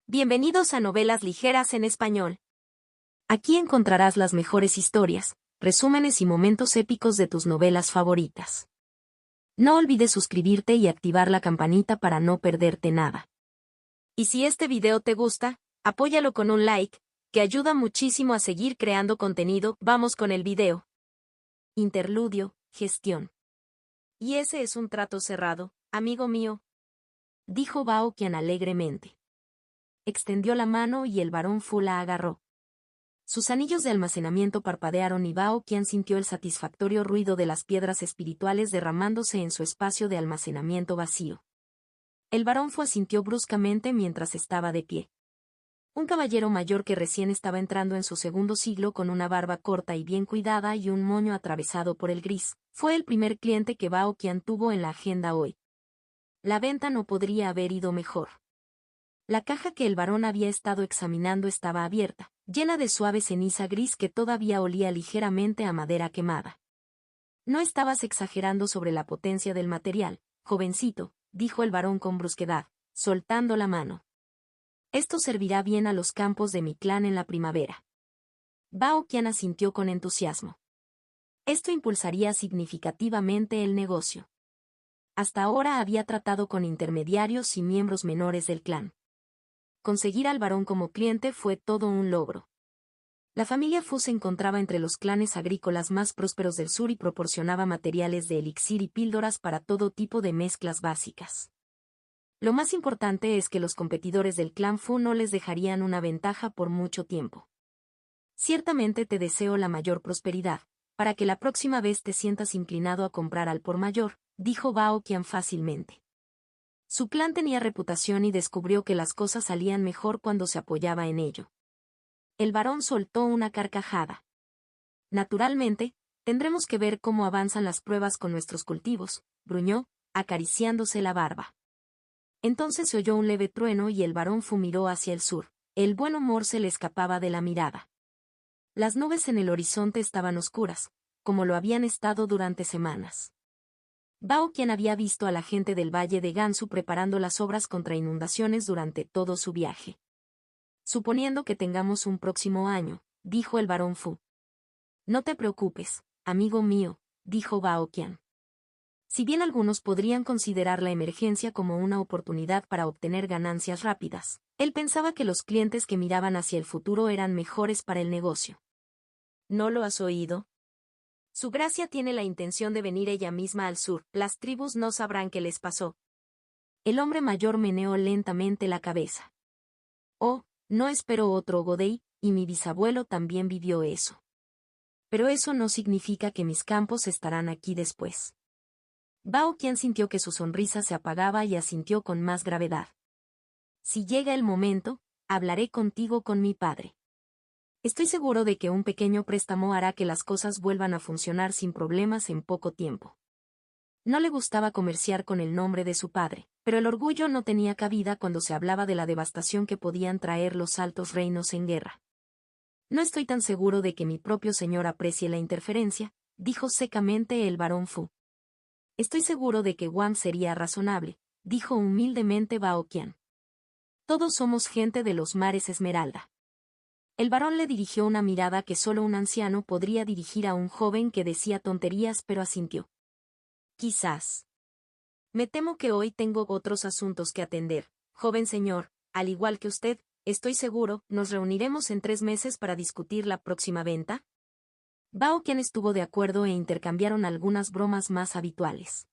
Bienvenidos a Novelas Ligeras en Español. Aquí encontrarás las mejores historias, resúmenes y momentos épicos de tus novelas favoritas. No olvides suscribirte y activar la campanita para no perderte nada. Y si este video te gusta, apóyalo con un like, que ayuda muchísimo a seguir creando contenido. Vamos con el video. Interludio, gestión. Y ese es un trato cerrado, amigo mío, dijo Bao Qian alegremente. Extendió la mano y el barón Fu la agarró. Sus anillos de almacenamiento parpadearon y Bao Qian sintió el satisfactorio ruido de las piedras espirituales derramándose en su espacio de almacenamiento vacío. El barón Fu asintió bruscamente mientras estaba de pie. Un caballero mayor que recién estaba entrando en su segundo siglo con una barba corta y bien cuidada y un moño atravesado por el gris, fue el primer cliente que Bao Qian tuvo en la agenda hoy. La venta no podría haber ido mejor. La caja que el barón había estado examinando estaba abierta, llena de suave ceniza gris que todavía olía ligeramente a madera quemada. No estabas exagerando sobre la potencia del material, jovencito, dijo el barón con brusquedad, soltando la mano. Esto servirá bien a los campos de mi clan en la primavera. Bao Qian asintió con entusiasmo. Esto impulsaría significativamente el negocio. Hasta ahora había tratado con intermediarios y miembros menores del clan. Conseguir al barón como cliente fue todo un logro. La familia Fu se encontraba entre los clanes agrícolas más prósperos del sur y proporcionaba materiales de elixir y píldoras para todo tipo de mezclas básicas. Lo más importante es que los competidores del clan Fu no les dejarían una ventaja por mucho tiempo. Ciertamente te deseo la mayor prosperidad, para que la próxima vez te sientas inclinado a comprar al por mayor, dijo Bao Qian fácilmente. Su clan tenía reputación y descubrió que las cosas salían mejor cuando se apoyaba en ello. El barón soltó una carcajada. Naturalmente, tendremos que ver cómo avanzan las pruebas con nuestros cultivos, gruñó, acariciándose la barba. Entonces se oyó un leve trueno y el barón Fu miró hacia el sur. El buen humor se le escapaba de la mirada. Las nubes en el horizonte estaban oscuras, como lo habían estado durante semanas. Bao Qian había visto a la gente del Valle de Gansu preparando las obras contra inundaciones durante todo su viaje. Suponiendo que tengamos un próximo año, dijo el barón Fu. No te preocupes, amigo mío, dijo Bao Qian. Si bien algunos podrían considerar la emergencia como una oportunidad para obtener ganancias rápidas, él pensaba que los clientes que miraban hacia el futuro eran mejores para el negocio. ¿No lo has oído? Su gracia tiene la intención de venir ella misma al sur, las tribus no sabrán qué les pasó. El hombre mayor meneó lentamente la cabeza. Oh, no espero otro Godei, y mi bisabuelo también vivió eso. Pero eso no significa que mis campos estarán aquí después. Bao Qian sintió que su sonrisa se apagaba y asintió con más gravedad. Si llega el momento, hablaré contigo con mi padre. Estoy seguro de que un pequeño préstamo hará que las cosas vuelvan a funcionar sin problemas en poco tiempo. No le gustaba comerciar con el nombre de su padre, pero el orgullo no tenía cabida cuando se hablaba de la devastación que podían traer los altos reinos en guerra. No estoy tan seguro de que mi propio señor aprecie la interferencia, dijo secamente el barón Fu. Estoy seguro de que Wang sería razonable, dijo humildemente Bao Qian. Todos somos gente de los mares Esmeralda. El barón le dirigió una mirada que solo un anciano podría dirigir a un joven que decía tonterías pero asintió. Quizás. Me temo que hoy tengo otros asuntos que atender, joven señor, al igual que usted, estoy seguro, ¿nos reuniremos en 3 meses para discutir la próxima venta? Bao Qian estuvo de acuerdo e intercambiaron algunas bromas más habituales.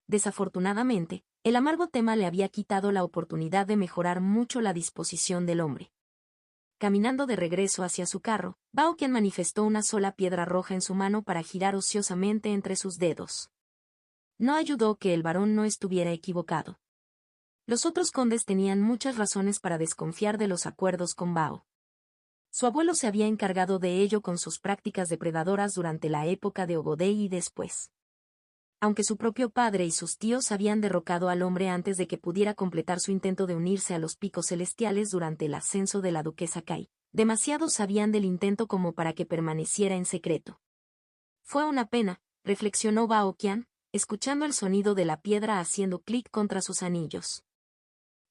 Desafortunadamente, el amargo tema le había quitado la oportunidad de mejorar mucho la disposición del hombre. Caminando de regreso hacia su carro, Bao Qian manifestó una sola piedra roja en su mano para girar ociosamente entre sus dedos. No ayudó que el barón no estuviera equivocado. Los otros condes tenían muchas razones para desconfiar de los acuerdos con Bao. Su abuelo se había encargado de ello con sus prácticas depredadoras durante la época de Ogodei y después. Aunque su propio padre y sus tíos habían derrocado al hombre antes de que pudiera completar su intento de unirse a los picos celestiales durante el ascenso de la duquesa Kai, demasiados sabían del intento como para que permaneciera en secreto. Fue una pena, reflexionó Bao Qian, escuchando el sonido de la piedra haciendo clic contra sus anillos.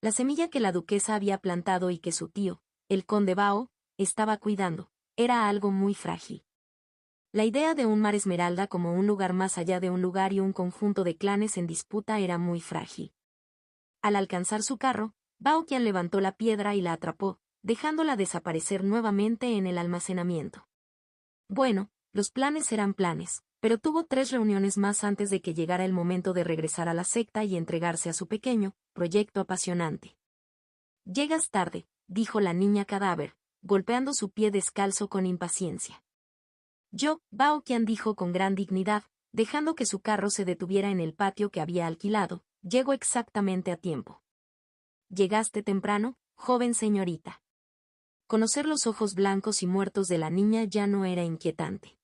La semilla que la duquesa había plantado y que su tío, el conde Bao, estaba cuidando, era algo muy frágil. La idea de un mar esmeralda como un lugar más allá de un lugar y un conjunto de clanes en disputa era muy frágil. Al alcanzar su carro, Bao Qian levantó la piedra y la atrapó, dejándola desaparecer nuevamente en el almacenamiento. Bueno, los planes eran planes, pero tuvo 3 reuniones más antes de que llegara el momento de regresar a la secta y entregarse a su pequeño proyecto apasionante. «Llegas tarde», dijo la niña cadáver, golpeando su pie descalzo con impaciencia. «Yo», Bao Qian dijo con gran dignidad, dejando que su carro se detuviera en el patio que había alquilado, «llego exactamente a tiempo». «Llegaste temprano, joven señorita». Conocer los ojos blancos y muertos de la niña ya no era inquietante.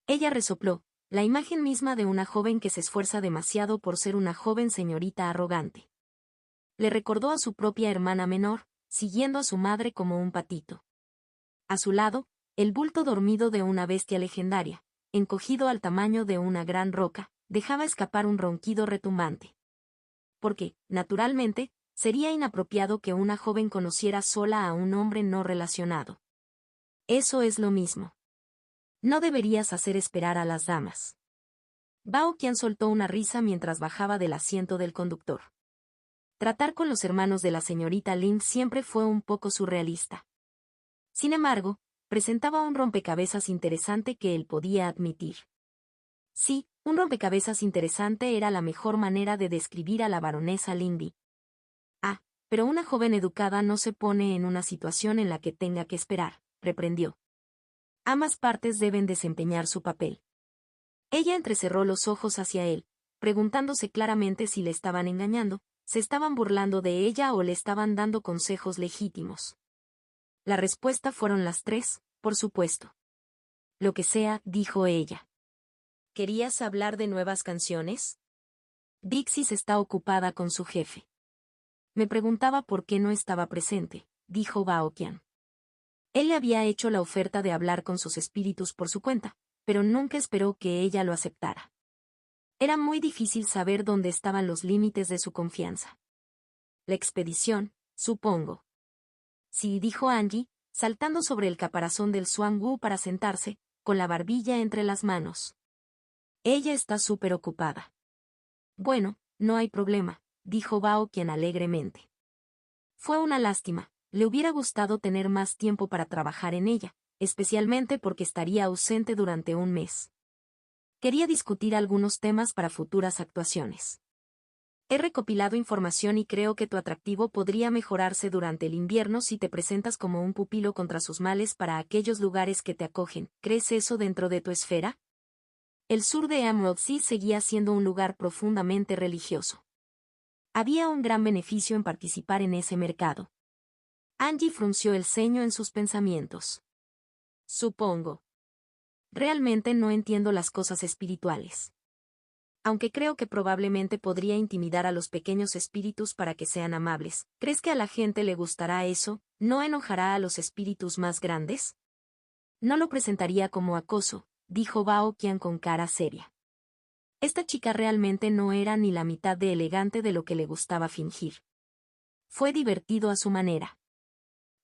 Ella resopló, la imagen misma de una joven que se esfuerza demasiado por ser una joven señorita arrogante. Le recordó a su propia hermana menor, siguiendo a su madre como un patito. A su lado, el bulto dormido de una bestia legendaria, encogido al tamaño de una gran roca, dejaba escapar un ronquido retumbante. Porque, naturalmente, sería inapropiado que una joven conociera sola a un hombre no relacionado. Eso es lo mismo. No deberías hacer esperar a las damas. Bao Qian soltó una risa mientras bajaba del asiento del conductor. Tratar con los hermanos de la señorita Lin siempre fue un poco surrealista. Sin embargo, presentaba un rompecabezas interesante que él podía admitir. Sí, un rompecabezas interesante era la mejor manera de describir a la baronesa Lindy. Ah, pero una joven educada no se pone en una situación en la que tenga que esperar, reprendió. Ambas partes deben desempeñar su papel. Ella entrecerró los ojos hacia él, preguntándose claramente si le estaban engañando, se estaban burlando de ella o le estaban dando consejos legítimos. La respuesta fueron las 3, por supuesto. Lo que sea, dijo ella. ¿Querías hablar de nuevas canciones? Dixis está ocupada con su jefe. Me preguntaba por qué no estaba presente, dijo Bao Qian. Él le había hecho la oferta de hablar con sus espíritus por su cuenta, pero nunca esperó que ella lo aceptara. Era muy difícil saber dónde estaban los límites de su confianza. La expedición, supongo. Sí, dijo Angie, saltando sobre el caparazón del Xuan-Wu para sentarse, con la barbilla entre las manos. Ella está súper ocupada. Bueno, no hay problema, dijo Bao Qian alegremente. Fue una lástima, le hubiera gustado tener más tiempo para trabajar en ella, especialmente porque estaría ausente durante un mes. Quería discutir algunos temas para futuras actuaciones. He recopilado información y creo que tu atractivo podría mejorarse durante el invierno si te presentas como un pupilo contra sus males para aquellos lugares que te acogen. ¿Crees eso dentro de tu esfera? El sur de Emerald Sea seguía siendo un lugar profundamente religioso. Había un gran beneficio en participar en ese mercado. Angie frunció el ceño en sus pensamientos. Supongo. Realmente no entiendo las cosas espirituales. Aunque creo que probablemente podría intimidar a los pequeños espíritus para que sean amables. ¿Crees que a la gente le gustará eso? ¿No enojará a los espíritus más grandes? No lo presentaría como acoso, dijo Bao Qian con cara seria. Esta chica realmente no era ni la mitad de elegante de lo que le gustaba fingir. Fue divertido a su manera.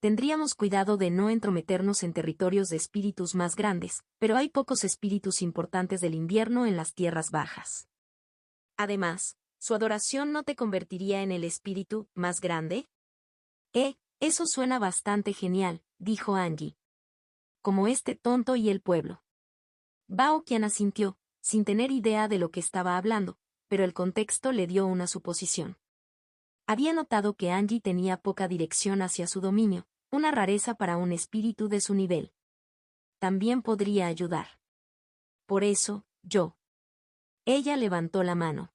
Tendríamos cuidado de no entrometernos en territorios de espíritus más grandes, pero hay pocos espíritus importantes del invierno en las tierras bajas. Además, ¿su adoración no te convertiría en el espíritu más grande? Eso suena bastante genial, dijo Angie. Como este tonto y el pueblo. Bao Qian asintió, sin tener idea de lo que estaba hablando, pero el contexto le dio una suposición. Había notado que Angie tenía poca dirección hacia su dominio, una rareza para un espíritu de su nivel. También podría ayudar. Por eso, yo. Ella levantó la mano.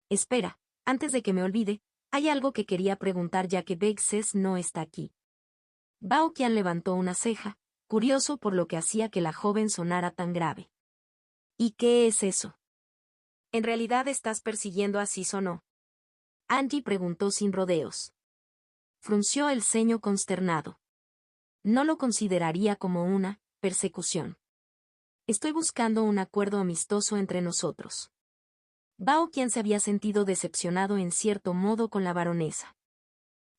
Espera, antes de que me olvide, hay algo que quería preguntar ya que Bexes no está aquí. Bao Qian levantó una ceja, curioso por lo que hacía que la joven sonara tan grave. ¿Y qué es eso? ¿En realidad estás persiguiendo a Sis o no? Angie preguntó sin rodeos. Frunció el ceño consternado. No lo consideraría como una persecución. Estoy buscando un acuerdo amistoso entre nosotros. Bao Qian se había sentido decepcionado en cierto modo con la baronesa.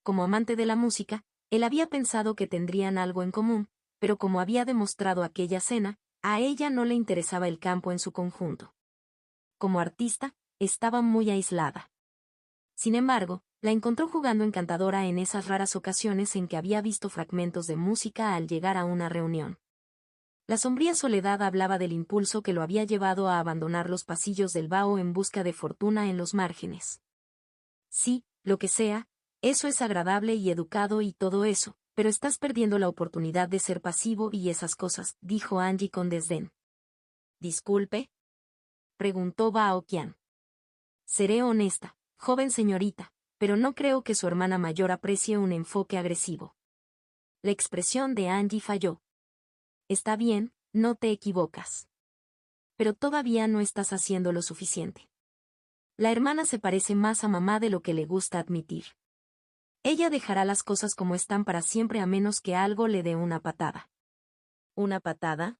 como amante de la música, él había pensado que tendrían algo en común, pero como había demostrado aquella cena, a ella no le interesaba el campo en su conjunto. Como artista, estaba muy aislada. Sin embargo, la encontró jugando encantadora en esas raras ocasiones en que había visto fragmentos de música al llegar a una reunión. La sombría soledad hablaba del impulso que lo había llevado a abandonar los pasillos del Bao en busca de fortuna en los márgenes. Sí, lo que sea, eso es agradable y educado y todo eso, pero estás perdiendo la oportunidad de ser pasivo y esas cosas, dijo Angie con desdén. ¿Disculpe?, preguntó Bao Qian. Seré honesta, joven señorita, pero no creo que su hermana mayor aprecie un enfoque agresivo. La expresión de Angie falló. Está bien, no te equivocas. Pero todavía no estás haciendo lo suficiente. La hermana se parece más a mamá de lo que le gusta admitir. Ella dejará las cosas como están para siempre a menos que algo le dé una patada. ¿Una patada?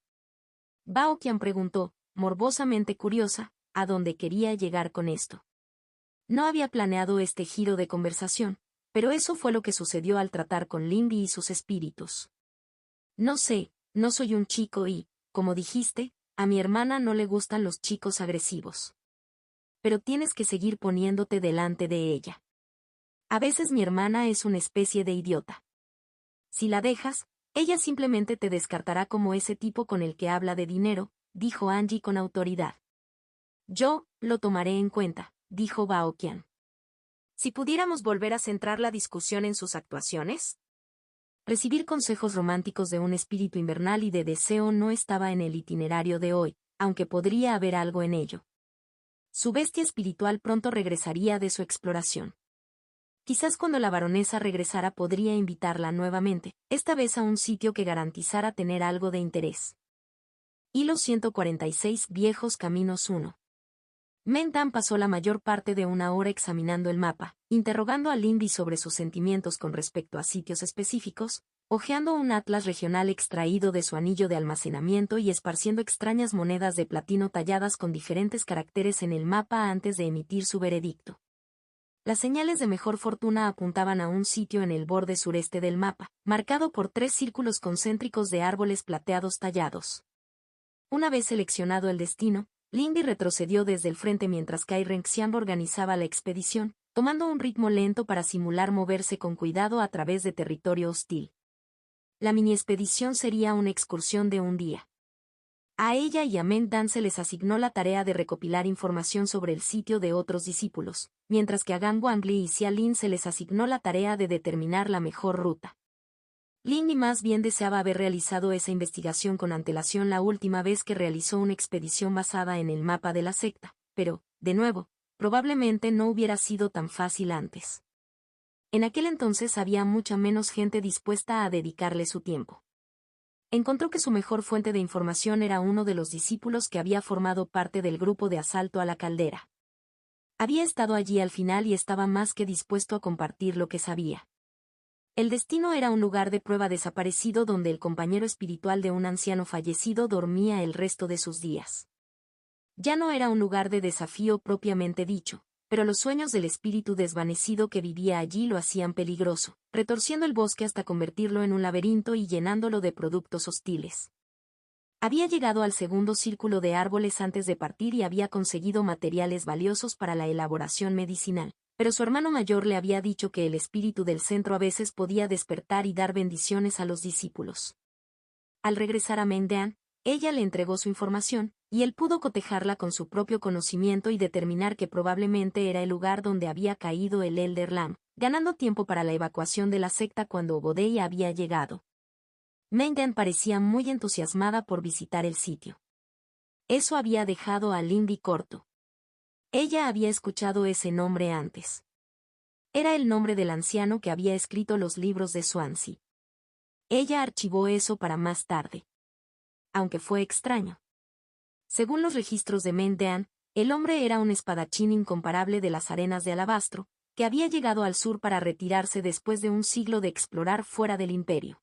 Bao Qian preguntó, morbosamente curiosa, a dónde quería llegar con esto. No había planeado este giro de conversación, pero eso fue lo que sucedió al tratar con Lindy y sus espíritus. No sé, no soy un chico y, como dijiste, a mi hermana no le gustan los chicos agresivos. Pero tienes que seguir poniéndote delante de ella. A veces mi hermana es una especie de idiota. Si la dejas, ella simplemente te descartará como ese tipo con el que habla de dinero, dijo Angie con autoridad. Yo, lo tomaré en cuenta, dijo Bao Qian. Si pudiéramos volver a centrar la discusión en sus actuaciones. Recibir consejos románticos de un espíritu invernal y de deseo no estaba en el itinerario de hoy, aunque podría haber algo en ello. Su bestia espiritual pronto regresaría de su exploración. Quizás cuando la baronesa regresara podría invitarla nuevamente, esta vez a un sitio que garantizara tener algo de interés. Hilo 146 Viejos Caminos 1. Mendan pasó la mayor parte de una hora examinando el mapa, interrogando a Lindy sobre sus sentimientos con respecto a sitios específicos, hojeando un atlas regional extraído de su anillo de almacenamiento y esparciendo extrañas monedas de platino talladas con diferentes caracteres en el mapa antes de emitir su veredicto. Las señales de mejor fortuna apuntaban a un sitio en el borde sureste del mapa, marcado por 3 círculos concéntricos de árboles plateados tallados. Una vez seleccionado el destino, Lindy retrocedió desde el frente mientras Kai Renxian organizaba la expedición, tomando un ritmo lento para simular moverse con cuidado a través de territorio hostil. La mini-expedición sería una excursión de un día. A ella y a Mendan se les asignó la tarea de recopilar información sobre el sitio de otros discípulos, mientras que a Gan Wangli y Xia Lin se les asignó la tarea de determinar la mejor ruta. Lindy más bien deseaba haber realizado esa investigación con antelación la última vez que realizó una expedición basada en el mapa de la secta, pero, de nuevo, probablemente no hubiera sido tan fácil antes. En aquel entonces había mucha menos gente dispuesta a dedicarle su tiempo. Encontró que su mejor fuente de información era uno de los discípulos que había formado parte del grupo de asalto a la caldera. Había estado allí al final y estaba más que dispuesto a compartir lo que sabía. El destino era un lugar de prueba desaparecido donde el compañero espiritual de un anciano fallecido dormía el resto de sus días. Ya no era un lugar de desafío propiamente dicho, pero los sueños del espíritu desvanecido que vivía allí lo hacían peligroso, retorciendo el bosque hasta convertirlo en un laberinto y llenándolo de productos hostiles. Había llegado al segundo círculo de árboles antes de partir y había conseguido materiales valiosos para la elaboración medicinal. Pero su hermano mayor le había dicho que el espíritu del centro a veces podía despertar y dar bendiciones a los discípulos. Al regresar a Mendan, ella le entregó su información, y él pudo cotejarla con su propio conocimiento y determinar que probablemente era el lugar donde había caído el Elder Lam, ganando tiempo para la evacuación de la secta cuando Obodei había llegado. Mendan parecía muy entusiasmada por visitar el sitio. Eso había dejado a Lindy corto. Ella había escuchado ese nombre antes. Era el nombre del anciano que había escrito los libros de Swansea. Ella archivó eso para más tarde. Aunque fue extraño. Según los registros de Mendan, el hombre era un espadachín incomparable de las arenas de alabastro, que había llegado al sur para retirarse después de un siglo de explorar fuera del imperio.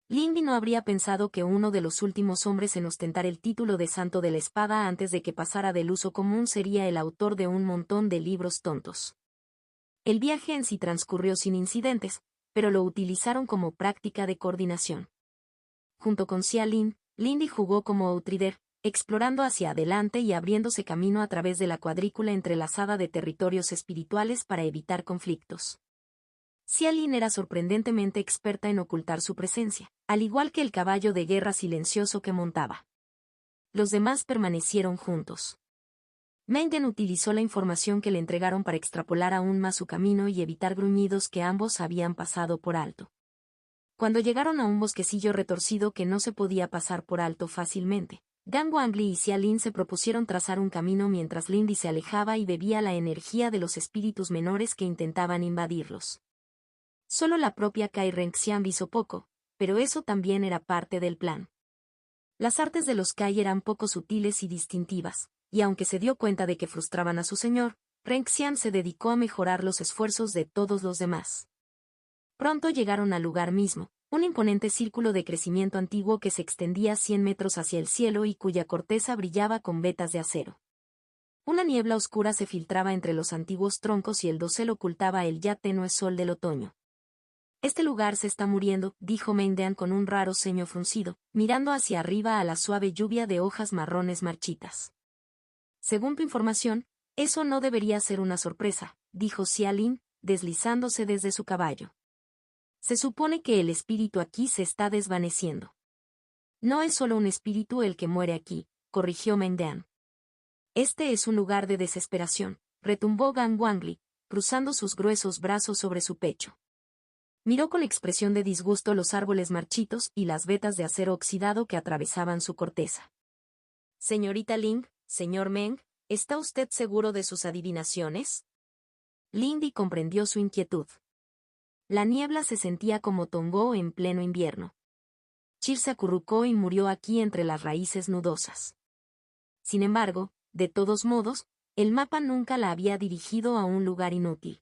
Lindy no habría pensado que uno de los últimos hombres en ostentar el título de Santo de la Espada antes de que pasara del uso común sería el autor de un montón de libros tontos. El viaje en sí transcurrió sin incidentes, pero lo utilizaron como práctica de coordinación. Junto con Xia Lin, Lindy jugó como outrider, explorando hacia adelante y abriéndose camino a través de la cuadrícula entrelazada de territorios espirituales para evitar conflictos. Xia Lin era sorprendentemente experta en ocultar su presencia, al igual que el caballo de guerra silencioso que montaba. Los demás permanecieron juntos. Mengden utilizó la información que le entregaron para extrapolar aún más su camino y evitar gruñidos que ambos habían pasado por alto. Cuando llegaron a un bosquecillo retorcido que no se podía pasar por alto fácilmente, Gan Wangli y Xia Lin se propusieron trazar un camino mientras Lindy se alejaba y bebía la energía de los espíritus menores que intentaban invadirlos. Solo la propia Kai Renxian hizo poco, pero eso también era parte del plan. Las artes de los Kai eran poco sutiles y distintivas, y aunque se dio cuenta de que frustraban a su señor, Renxian se dedicó a mejorar los esfuerzos de todos los demás. Pronto llegaron al lugar mismo, un imponente círculo de crecimiento antiguo que se extendía 100 metros hacia el cielo y cuya corteza brillaba con vetas de acero. Una niebla oscura se filtraba entre los antiguos troncos y el dosel ocultaba el ya tenue sol del otoño. Este lugar se está muriendo, dijo Mengden con un raro ceño fruncido, mirando hacia arriba a la suave lluvia de hojas marrones marchitas. Según tu información, eso no debería ser una sorpresa, dijo Xia Lin, deslizándose desde su caballo. Se supone que el espíritu aquí se está desvaneciendo. No es solo un espíritu el que muere aquí, corrigió Mengden. Este es un lugar de desesperación, retumbó Gan Wangli, cruzando sus gruesos brazos sobre su pecho. Miró con expresión de disgusto los árboles marchitos y las vetas de acero oxidado que atravesaban su corteza. Señorita Ling, señor Meng, ¿está usted seguro de sus adivinaciones? Lindy comprendió su inquietud. La niebla se sentía como Tongó en pleno invierno. Chir se acurrucó y murió aquí entre las raíces nudosas. Sin embargo, de todos modos, el mapa nunca la había dirigido a un lugar inútil.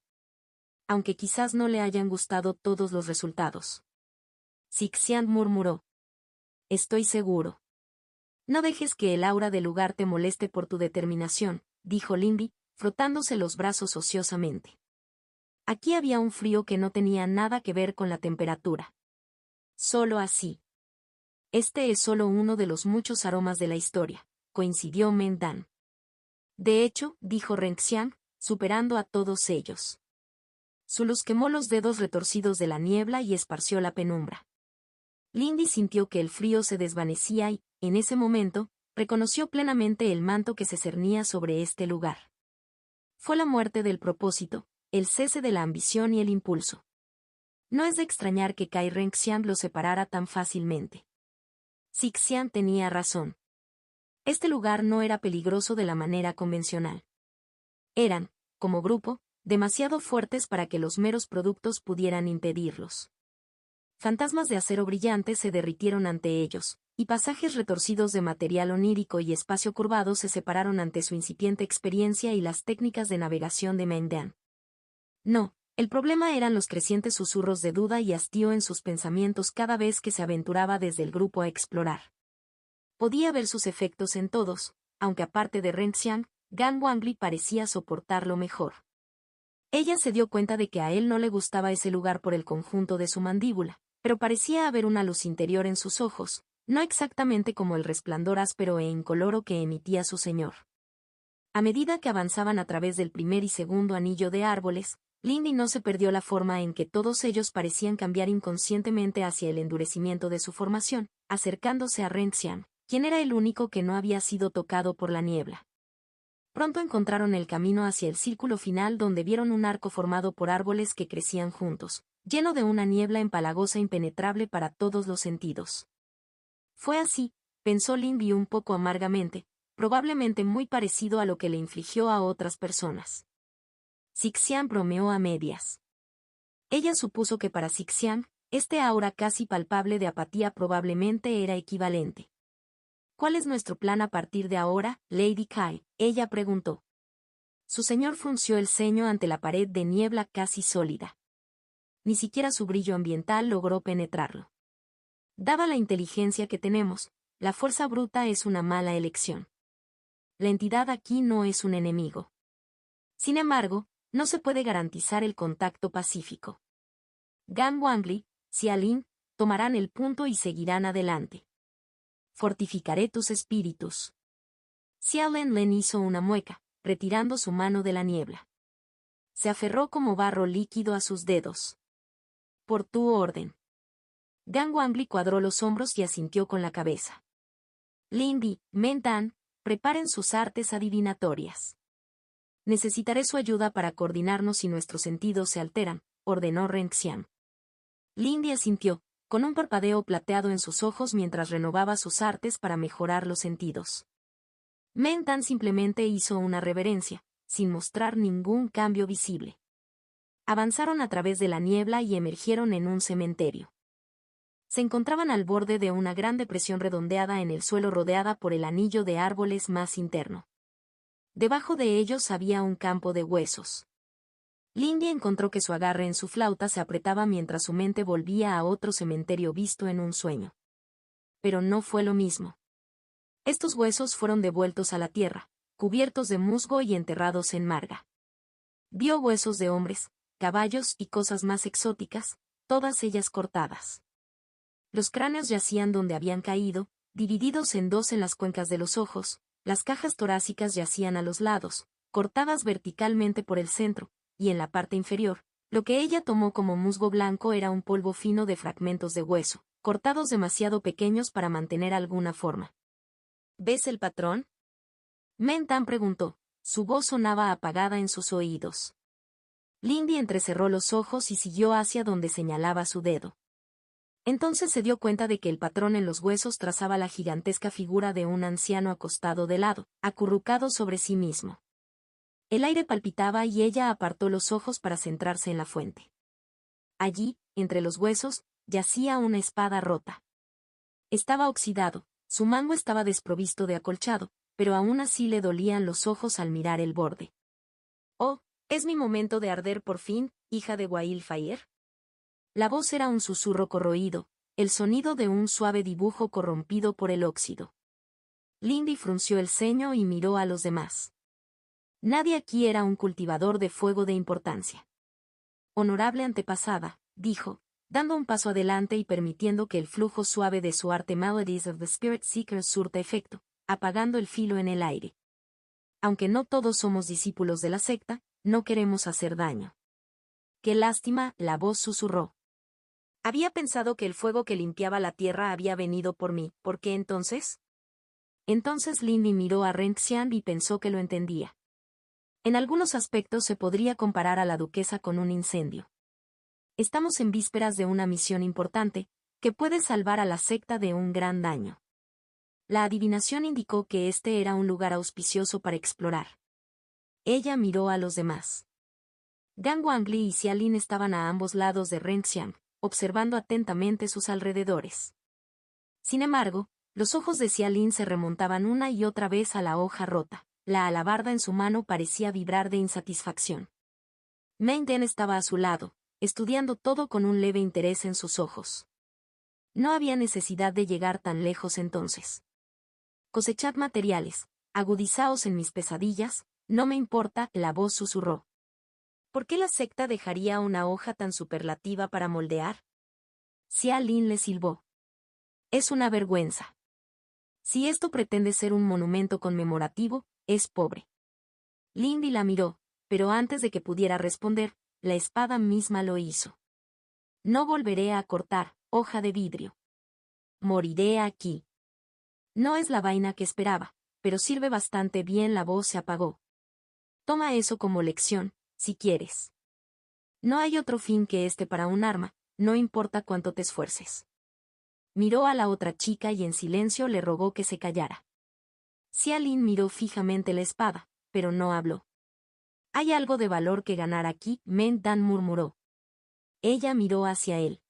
Aunque quizás no le hayan gustado todos los resultados. Sixian murmuró. Estoy seguro. No dejes que el aura del lugar te moleste por tu determinación, dijo Lindy, frotándose los brazos ociosamente. Aquí había un frío que no tenía nada que ver con la temperatura. Solo así. Este es solo uno de los muchos aromas de la historia, coincidió Mengden. De hecho, dijo Renxian, superando a todos ellos. Su luz quemó los dedos retorcidos de la niebla y esparció la penumbra. Lindy sintió que el frío se desvanecía y, en ese momento, reconoció plenamente el manto que se cernía sobre este lugar. Fue la muerte del propósito, el cese de la ambición y el impulso. No es de extrañar que Kai Renxian lo separara tan fácilmente. Sixian tenía razón. Este lugar no era peligroso de la manera convencional. Eran, como grupo, demasiado fuertes para que los meros productos pudieran impedirlos. Fantasmas de acero brillante se derritieron ante ellos, y pasajes retorcidos de material onírico y espacio curvado se separaron ante su incipiente experiencia y las técnicas de navegación de Mengden. No, el problema eran los crecientes susurros de duda y hastío en sus pensamientos cada vez que se aventuraba desde el grupo a explorar. Podía ver sus efectos en todos, aunque aparte de Renxian, Gan Wangli parecía soportarlo mejor. Ella se dio cuenta de que a él no le gustaba ese lugar por el conjunto de su mandíbula, pero parecía haber una luz interior en sus ojos, no exactamente como el resplandor áspero e incoloro que emitía su señor. A medida que avanzaban a través del primer y segundo anillo de árboles, Lindy no se perdió la forma en que todos ellos parecían cambiar inconscientemente hacia el endurecimiento de su formación, acercándose a Renxian, quien era el único que no había sido tocado por la niebla. Pronto encontraron el camino hacia el círculo final donde vieron un arco formado por árboles que crecían juntos, lleno de una niebla empalagosa impenetrable para todos los sentidos. Fue así, pensó Lindy un poco amargamente, probablemente muy parecido a lo que le infligió a otras personas. Sixian bromeó a medias. Ella supuso que para Sixian, este aura casi palpable de apatía probablemente era equivalente. ¿Cuál es nuestro plan a partir de ahora, Lady Kai?, ella preguntó. Su señor frunció el ceño ante la pared de niebla casi sólida. Ni siquiera su brillo ambiental logró penetrarlo. Dada la inteligencia que tenemos, la fuerza bruta es una mala elección. La entidad aquí no es un enemigo. Sin embargo, no se puede garantizar el contacto pacífico. Gan Wangli, Xia Lin, tomarán el punto y seguirán adelante. Fortificaré tus espíritus. Xia Len hizo una mueca, retirando su mano de la niebla. Se aferró como barro líquido a sus dedos. Por tu orden. Gan Wangli cuadró los hombros y asintió con la cabeza. Lindy, Men Dan, preparen sus artes adivinatorias. Necesitaré su ayuda para coordinarnos si nuestros sentidos se alteran, ordenó Renxian. Lindy asintió, con un parpadeo plateado en sus ojos mientras renovaba sus artes para mejorar los sentidos. Men Dan simplemente hizo una reverencia, sin mostrar ningún cambio visible. Avanzaron a través de la niebla y emergieron en un cementerio. Se encontraban al borde de una gran depresión redondeada en el suelo rodeada por el anillo de árboles más interno. Debajo de ellos había un campo de huesos. Lindy encontró que su agarre en su flauta se apretaba mientras su mente volvía a otro cementerio visto en un sueño. Pero no fue lo mismo. Estos huesos fueron devueltos a la tierra, cubiertos de musgo y enterrados en marga. Vio huesos de hombres, caballos y cosas más exóticas, todas ellas cortadas. Los cráneos yacían donde habían caído, divididos en dos en las cuencas de los ojos, las cajas torácicas yacían a los lados, cortadas verticalmente por el centro, y en la parte inferior, lo que ella tomó como musgo blanco era un polvo fino de fragmentos de hueso, cortados demasiado pequeños para mantener alguna forma. ¿Ves el patrón? Men Dan preguntó, su voz sonaba apagada en sus oídos. Lindy entrecerró los ojos y siguió hacia donde señalaba su dedo. Entonces se dio cuenta de que el patrón en los huesos trazaba la gigantesca figura de un anciano acostado de lado, acurrucado sobre sí mismo. El aire palpitaba y ella apartó los ojos para centrarse en la fuente. Allí, entre los huesos, yacía una espada rota. Estaba oxidado, su mango estaba desprovisto de acolchado, pero aún así le dolían los ojos al mirar el borde. «Oh, ¿es mi momento de arder por fin, hija de Wildfire?» La voz era un susurro corroído, el sonido de un suave dibujo corrompido por el óxido. Lindy frunció el ceño y miró a los demás. Nadie aquí era un cultivador de fuego de importancia. «Honorable antepasada», dijo, dando un paso adelante y permitiendo que el flujo suave de su arte Melodies of the Spirit Seekers surta efecto, apagando el filo en el aire. «Aunque no todos somos discípulos de la secta, no queremos hacer daño». «Qué lástima», la voz susurró. «Había pensado que el fuego que limpiaba la tierra había venido por mí, ¿por qué entonces?» Entonces Lindy miró a Renxian y pensó que lo entendía. En algunos aspectos se podría comparar a la duquesa con un incendio. Estamos en vísperas de una misión importante, que puede salvar a la secta de un gran daño. La adivinación indicó que este era un lugar auspicioso para explorar. Ella miró a los demás. Gan Wangli y Xia Lin estaban a ambos lados de Renxian, observando atentamente sus alrededores. Sin embargo, los ojos de Xia Lin se remontaban una y otra vez a la hoja rota. La alabarda en su mano parecía vibrar de insatisfacción. Men Dan estaba a su lado, estudiando todo con un leve interés en sus ojos. No había necesidad de llegar tan lejos entonces. «Cosechad materiales, agudizaos en mis pesadillas, no me importa», la voz susurró. «¿Por qué la secta dejaría una hoja tan superlativa para moldear?» Xia Lin le silbó. «Es una vergüenza. Si esto pretende ser un monumento conmemorativo, es pobre». Lindy la miró, pero antes de que pudiera responder, la espada misma lo hizo. «No volveré a cortar, hoja de vidrio. Moriré aquí». No es la vaina que esperaba, pero sirve bastante bien. La voz se apagó. «Toma eso como lección, si quieres. No hay otro fin que este para un arma, no importa cuánto te esfuerces». Miró a la otra chica y en silencio le rogó que se callara. Xia Lin miró fijamente la espada, pero no habló. «Hay algo de valor que ganar aquí», Men Dan murmuró. Ella miró hacia él.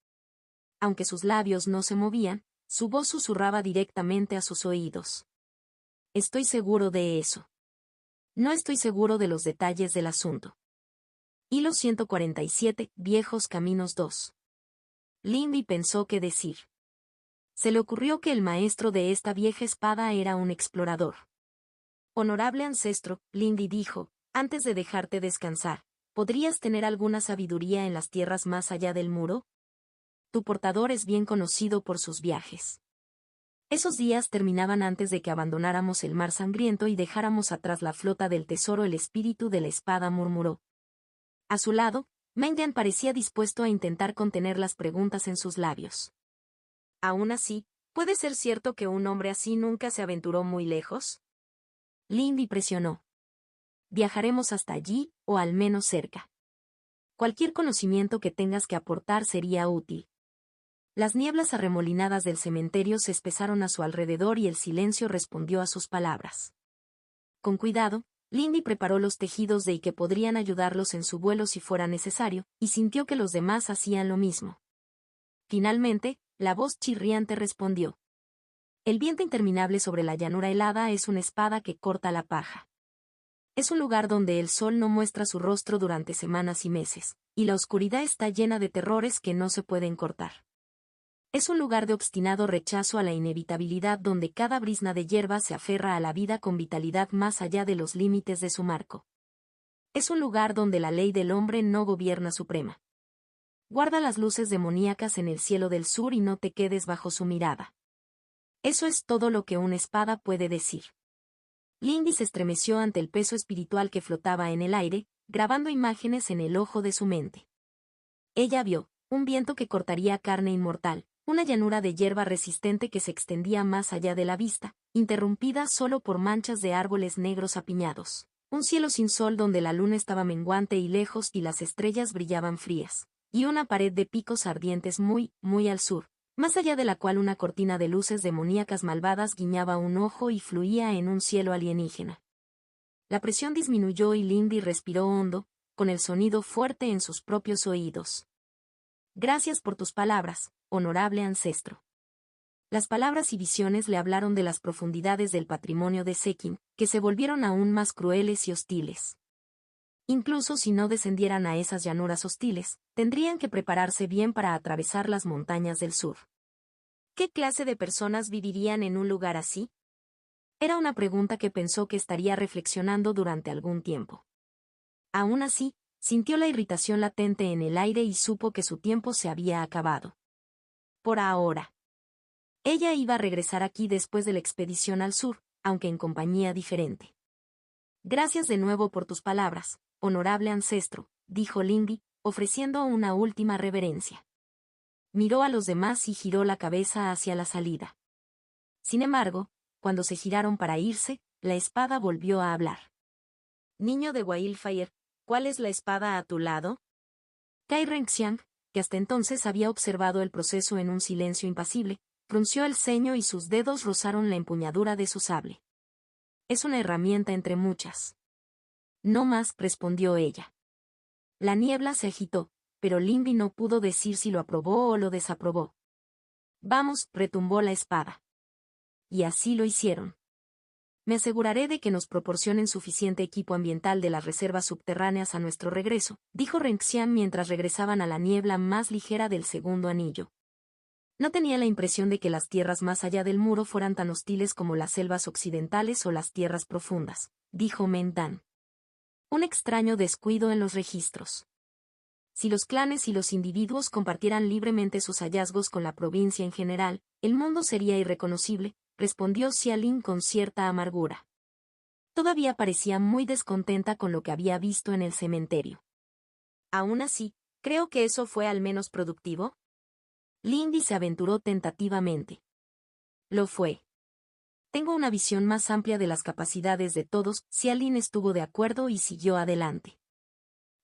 Aunque sus labios no se movían, su voz susurraba directamente a sus oídos. «Estoy seguro de eso. No estoy seguro de los detalles del asunto». Hilo 147, Viejos Caminos 2. Lindy pensó qué decir. Se le ocurrió que el maestro de esta vieja espada era un explorador. «Honorable ancestro», Lindy dijo, «antes de dejarte descansar, ¿podrías tener alguna sabiduría en las tierras más allá del muro? Tu portador es bien conocido por sus viajes. Esos días terminaban antes de que abandonáramos el mar sangriento y dejáramos atrás la flota del tesoro. El espíritu de la espada murmuró. A su lado, Mengyan parecía dispuesto a intentar contener las preguntas en sus labios. Aún así, ¿puede ser cierto que un hombre así nunca se aventuró muy lejos? Lindy presionó. Viajaremos hasta allí, o al menos cerca. Cualquier conocimiento que tengas que aportar sería útil. Las nieblas arremolinadas del cementerio se espesaron a su alrededor y el silencio respondió a sus palabras. Con cuidado, Lindy preparó los tejidos de y que podrían ayudarlos en su vuelo si fuera necesario, y sintió que los demás hacían lo mismo. Finalmente, la voz chirriante respondió. El viento interminable sobre la llanura helada es una espada que corta la paja. Es un lugar donde el sol no muestra su rostro durante semanas y meses, y la oscuridad está llena de terrores que no se pueden cortar. Es un lugar de obstinado rechazo a la inevitabilidad donde cada brizna de hierba se aferra a la vida con vitalidad más allá de los límites de su marco. Es un lugar donde la ley del hombre no gobierna suprema. Guarda las luces demoníacas en el cielo del sur y no te quedes bajo su mirada. Eso es todo lo que una espada puede decir. Lindy se estremeció ante el peso espiritual que flotaba en el aire, grabando imágenes en el ojo de su mente. Ella vio un viento que cortaría carne inmortal, una llanura de hierba resistente que se extendía más allá de la vista, interrumpida solo por manchas de árboles negros apiñados, un cielo sin sol donde la luna estaba menguante y lejos y las estrellas brillaban frías, y una pared de picos ardientes muy, muy al sur, más allá de la cual una cortina de luces demoníacas malvadas guiñaba un ojo y fluía en un cielo alienígena. La presión disminuyó y Lindy respiró hondo, con el sonido fuerte en sus propios oídos. Gracias por tus palabras, honorable ancestro. Las palabras y visiones le hablaron de las profundidades del patrimonio de Sekin, que se volvieron aún más crueles y hostiles. Incluso si no descendieran a esas llanuras hostiles, tendrían que prepararse bien para atravesar las montañas del sur. ¿Qué clase de personas vivirían en un lugar así? Era una pregunta que pensó que estaría reflexionando durante algún tiempo. Aún así, sintió la irritación latente en el aire y supo que su tiempo se había acabado. Por ahora. Ella iba a regresar aquí después de la expedición al sur, aunque en compañía diferente. Gracias de nuevo por tus palabras, honorable ancestro, dijo Lindy, ofreciendo una última reverencia. Miró a los demás y giró la cabeza hacia la salida. Sin embargo, cuando se giraron para irse, la espada volvió a hablar. Niño de Wildfire, ¿cuál es la espada a tu lado? Kai Renxiang, que hasta entonces había observado el proceso en un silencio impasible, frunció el ceño y sus dedos rozaron la empuñadura de su sable. Es una herramienta entre muchas. No más, respondió ella. La niebla se agitó, pero Lindy no pudo decir si lo aprobó o lo desaprobó. Vamos, retumbó la espada. Y así lo hicieron. Me aseguraré de que nos proporcionen suficiente equipo ambiental de las reservas subterráneas a nuestro regreso, dijo Renxian mientras regresaban a la niebla más ligera del segundo anillo. No tenía la impresión de que las tierras más allá del muro fueran tan hostiles como las selvas occidentales o las tierras profundas, dijo Mendan. Un extraño descuido en los registros. Si los clanes y los individuos compartieran libremente sus hallazgos con la provincia en general, el mundo sería irreconocible, respondió Xialin con cierta amargura. Todavía parecía muy descontenta con lo que había visto en el cementerio. Aún así, creo que eso fue al menos productivo. Lindy se aventuró tentativamente. Lo fue. Tengo una visión más amplia de las capacidades de todos. Xialin estuvo de acuerdo y siguió adelante.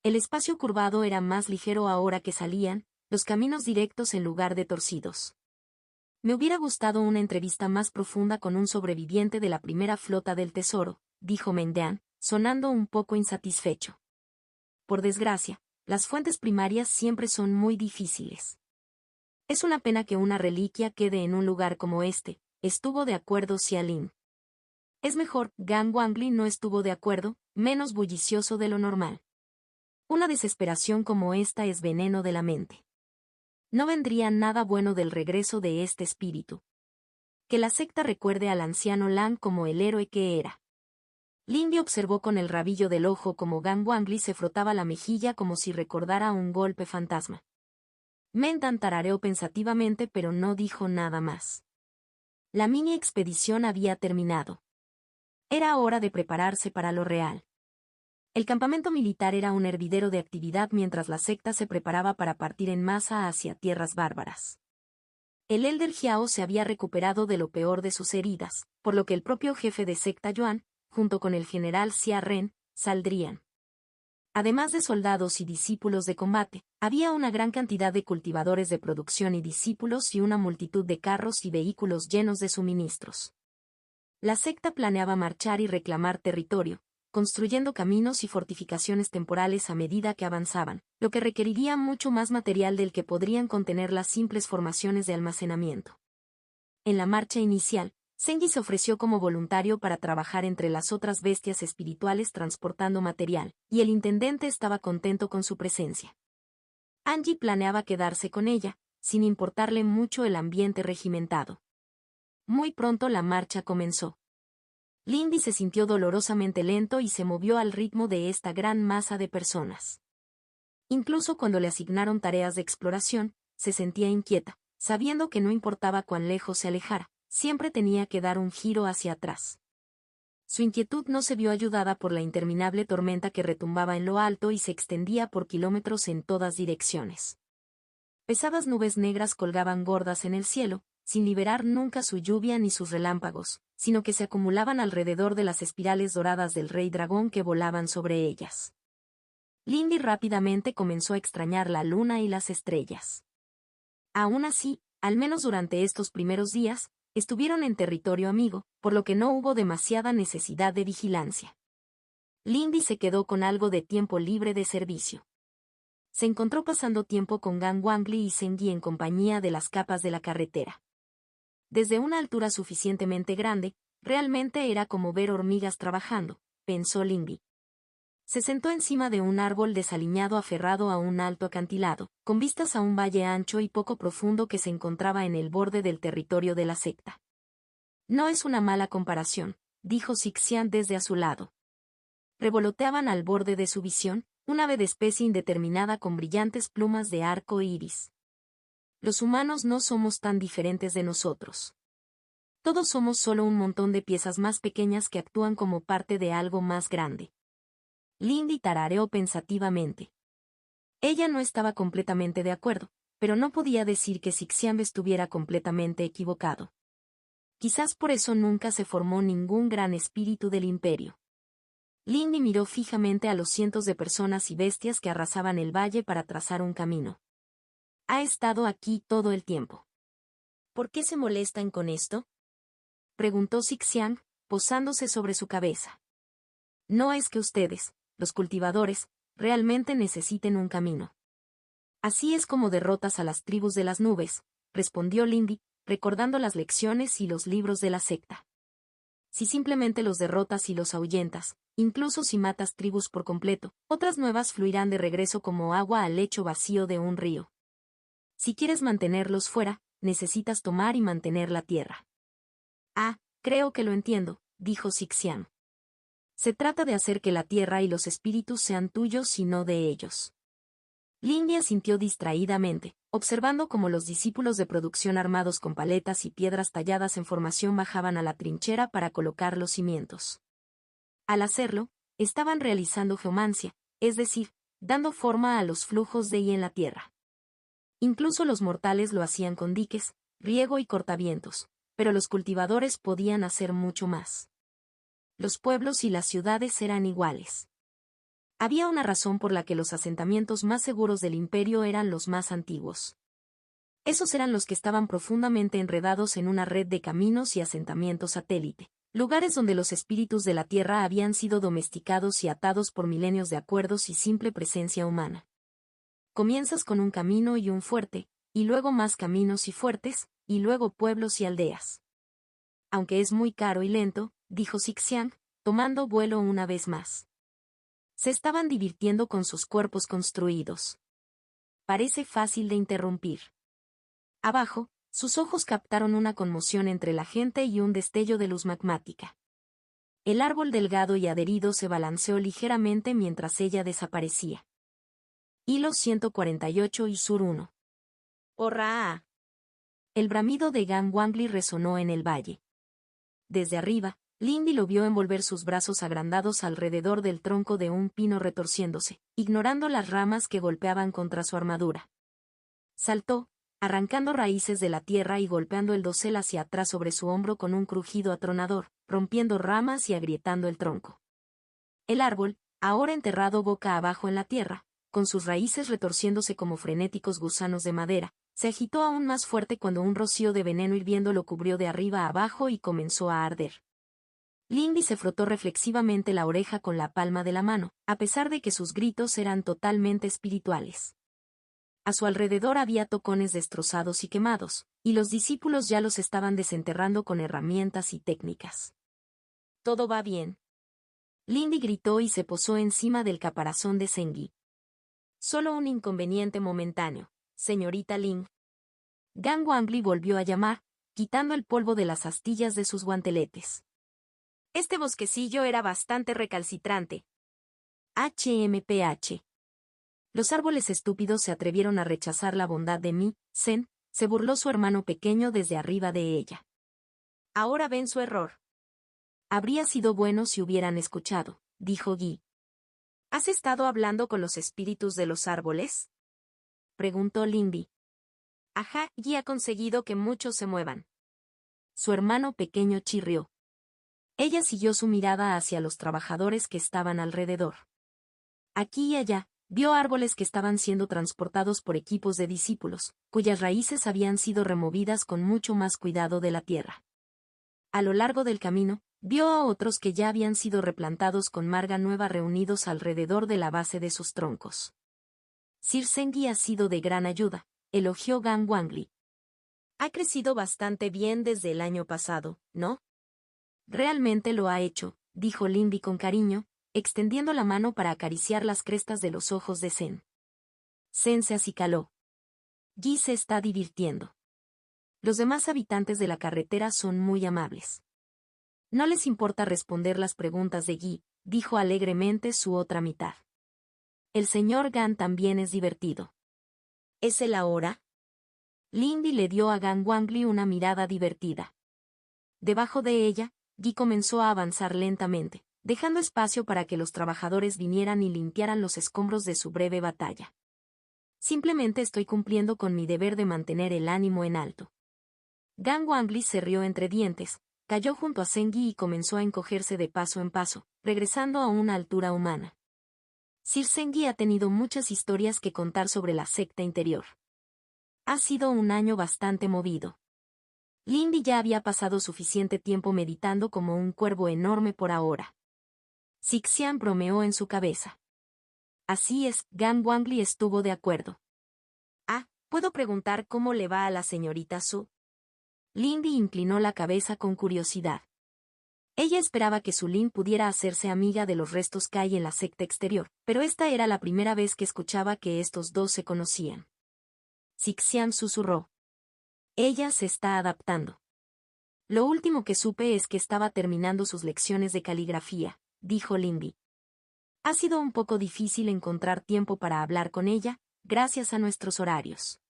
El espacio curvado era más ligero ahora que salían, los caminos directos en lugar de torcidos. Me hubiera gustado una entrevista más profunda con un sobreviviente de la primera flota del tesoro, dijo Mendan, sonando un poco insatisfecho. Por desgracia, las fuentes primarias siempre son muy difíciles. Es una pena que una reliquia quede en un lugar como este, estuvo de acuerdo Xialin. Es mejor, Gan Wangli no estuvo de acuerdo, menos bullicioso de lo normal. Una desesperación como esta es veneno de la mente. No vendría nada bueno del regreso de este espíritu. Que la secta recuerde al anciano Lan como el héroe que era. Lindy observó con el rabillo del ojo cómo Gang Wangli se frotaba la mejilla como si recordara un golpe fantasma. Mentan tarareó pensativamente pero no dijo nada más. La mini expedición había terminado. Era hora de prepararse para lo real. El campamento militar era un hervidero de actividad mientras la secta se preparaba para partir en masa hacia tierras bárbaras. El Elder Jiao se había recuperado de lo peor de sus heridas, por lo que el propio jefe de secta Yuan, junto con el general Xia Ren, saldrían. Además de soldados y discípulos de combate, había una gran cantidad de cultivadores de producción y discípulos y una multitud de carros y vehículos llenos de suministros. La secta planeaba marchar y reclamar territorio, construyendo caminos y fortificaciones temporales a medida que avanzaban, lo que requeriría mucho más material del que podrían contener las simples formaciones de almacenamiento. En la marcha inicial, Zengi se ofreció como voluntario para trabajar entre las otras bestias espirituales transportando material, y el intendente estaba contento con su presencia. Angie planeaba quedarse con ella, sin importarle mucho el ambiente regimentado. Muy pronto la marcha comenzó. Lindy se sintió dolorosamente lento y se movió al ritmo de esta gran masa de personas. Incluso cuando le asignaron tareas de exploración, se sentía inquieta, sabiendo que no importaba cuán lejos se alejara, siempre tenía que dar un giro hacia atrás. Su inquietud no se vio ayudada por la interminable tormenta que retumbaba en lo alto y se extendía por kilómetros en todas direcciones. Pesadas nubes negras colgaban gordas en el cielo, sin liberar nunca su lluvia ni sus relámpagos, sino que se acumulaban alrededor de las espirales doradas del rey dragón que volaban sobre ellas. Lindy rápidamente comenzó a extrañar la luna y las estrellas. Aún así, al menos durante estos primeros días, estuvieron en territorio amigo, por lo que no hubo demasiada necesidad de vigilancia. Lindy se quedó con algo de tiempo libre de servicio. Se encontró pasando tiempo con Gang Wangli y Zengi en compañía de las capas de la carretera. Desde una altura suficientemente grande, realmente era como ver hormigas trabajando, pensó Lindy. Se sentó encima de un árbol desaliñado aferrado a un alto acantilado, con vistas a un valle ancho y poco profundo que se encontraba en el borde del territorio de la secta. No es una mala comparación, dijo Sixian desde a su lado. Revoloteaban al borde de su visión, un ave de especie indeterminada con brillantes plumas de arco iris. Los humanos no somos tan diferentes de nosotros. Todos somos solo un montón de piezas más pequeñas que actúan como parte de algo más grande. Lindy tarareó pensativamente. Ella no estaba completamente de acuerdo, pero no podía decir que Sixian estuviera completamente equivocado. Quizás por eso nunca se formó ningún gran espíritu del imperio. Lindy miró fijamente a los cientos de personas y bestias que arrasaban el valle para trazar un camino. Ha estado aquí todo el tiempo. ¿Por qué se molestan con esto?, preguntó Sixian, posándose sobre su cabeza. No es que ustedes, los cultivadores, realmente necesiten un camino. Así es como derrotas a las tribus de las nubes, respondió Lindy, recordando las lecciones y los libros de la secta. Si simplemente los derrotas y los ahuyentas, incluso si matas tribus por completo, otras nuevas fluirán de regreso como agua al lecho vacío de un río. Si quieres mantenerlos fuera, necesitas tomar y mantener la tierra. Ah, creo que lo entiendo, dijo Sixian. Se trata de hacer que la tierra y los espíritus sean tuyos y no de ellos. Lindy asintió distraídamente, observando cómo los discípulos de producción armados con paletas y piedras talladas en formación bajaban a la trinchera para colocar los cimientos. Al hacerlo, estaban realizando geomancia, es decir, dando forma a los flujos de y en la tierra. Incluso los mortales lo hacían con diques, riego y cortavientos, pero los cultivadores podían hacer mucho más. Los pueblos y las ciudades eran iguales. Había una razón por la que los asentamientos más seguros del imperio eran los más antiguos. Esos eran los que estaban profundamente enredados en una red de caminos y asentamientos satélite, lugares donde los espíritus de la tierra habían sido domesticados y atados por milenios de acuerdos y simple presencia humana. Comienzas con un camino y un fuerte, y luego más caminos y fuertes, y luego pueblos y aldeas. Aunque es muy caro y lento, dijo Sixian, tomando vuelo una vez más. Se estaban divirtiendo con sus cuerpos construidos. Parece fácil de interrumpir. Abajo, sus ojos captaron una conmoción entre la gente y un destello de luz magmática. El árbol delgado y adherido se balanceó ligeramente mientras ella desaparecía. Hilo 148 y Sur 1. ¡Horra! El bramido de Gangwangli resonó en el valle. Desde arriba, Lindy lo vio envolver sus brazos agrandados alrededor del tronco de un pino retorciéndose, ignorando las ramas que golpeaban contra su armadura. Saltó, arrancando raíces de la tierra y golpeando el dosel hacia atrás sobre su hombro con un crujido atronador, rompiendo ramas y agrietando el tronco. El árbol, ahora enterrado boca abajo en la tierra, con sus raíces retorciéndose como frenéticos gusanos de madera, se agitó aún más fuerte cuando un rocío de veneno hirviendo lo cubrió de arriba a abajo y comenzó a arder. Lindy se frotó reflexivamente la oreja con la palma de la mano, a pesar de que sus gritos eran totalmente espirituales. A su alrededor había tocones destrozados y quemados, y los discípulos ya los estaban desenterrando con herramientas y técnicas. «Todo va bien». Lindy gritó y se posó encima del caparazón de Zengi. «Solo un inconveniente momentáneo, señorita Ling». Gangwangli volvió a llamar, quitando el polvo de las astillas de sus guanteletes. Este bosquecillo era bastante recalcitrante. HMPH. Los árboles estúpidos se atrevieron a rechazar la bondad de mí, Zen, se burló su hermano pequeño desde arriba de ella. Ahora ven su error. Habría sido bueno si hubieran escuchado, dijo Guy. ¿Has estado hablando con los espíritus de los árboles?, preguntó Lindy. Ajá, Guy ha conseguido que muchos se muevan. Su hermano pequeño chirrió. Ella siguió su mirada hacia los trabajadores que estaban alrededor. Aquí y allá, vio árboles que estaban siendo transportados por equipos de discípulos, cuyas raíces habían sido removidas con mucho más cuidado de la tierra. A lo largo del camino, vio a otros que ya habían sido replantados con marga nueva reunidos alrededor de la base de sus troncos. Sir Zengi ha sido de gran ayuda, elogió Gangwangli. Ha crecido bastante bien desde el año pasado, ¿no? Realmente lo ha hecho, dijo Lindy con cariño, extendiendo la mano para acariciar las crestas de los ojos de Zen. Zen se acicaló. Guy se está divirtiendo. Los demás habitantes de la carretera son muy amables. No les importa responder las preguntas de Guy, dijo alegremente su otra mitad. El señor Gan también es divertido. ¿Es él ahora? Lindy le dio a Gangwangli una mirada divertida. Debajo de ella, Guy comenzó a avanzar lentamente, dejando espacio para que los trabajadores vinieran y limpiaran los escombros de su breve batalla. Simplemente estoy cumpliendo con mi deber de mantener el ánimo en alto. Gangwangli se rió entre dientes, cayó junto a Zengi y comenzó a encogerse de paso en paso, regresando a una altura humana. Sir Zengi ha tenido muchas historias que contar sobre la secta interior. Ha sido un año bastante movido. Lindy ya había pasado suficiente tiempo meditando como un cuervo enorme por ahora. Sixian bromeó en su cabeza. Así es, Gangwangli estuvo de acuerdo. Ah, ¿puedo preguntar cómo le va a la señorita Su? Lindy inclinó la cabeza con curiosidad. Ella esperaba que Su Lin pudiera hacerse amiga de los restos que hay en la secta exterior, pero esta era la primera vez que escuchaba que estos dos se conocían. Sixian susurró. Ella se está adaptando. Lo último que supe es que estaba terminando sus lecciones de caligrafía, dijo Lindy. Ha sido un poco difícil encontrar tiempo para hablar con ella, gracias a nuestros horarios.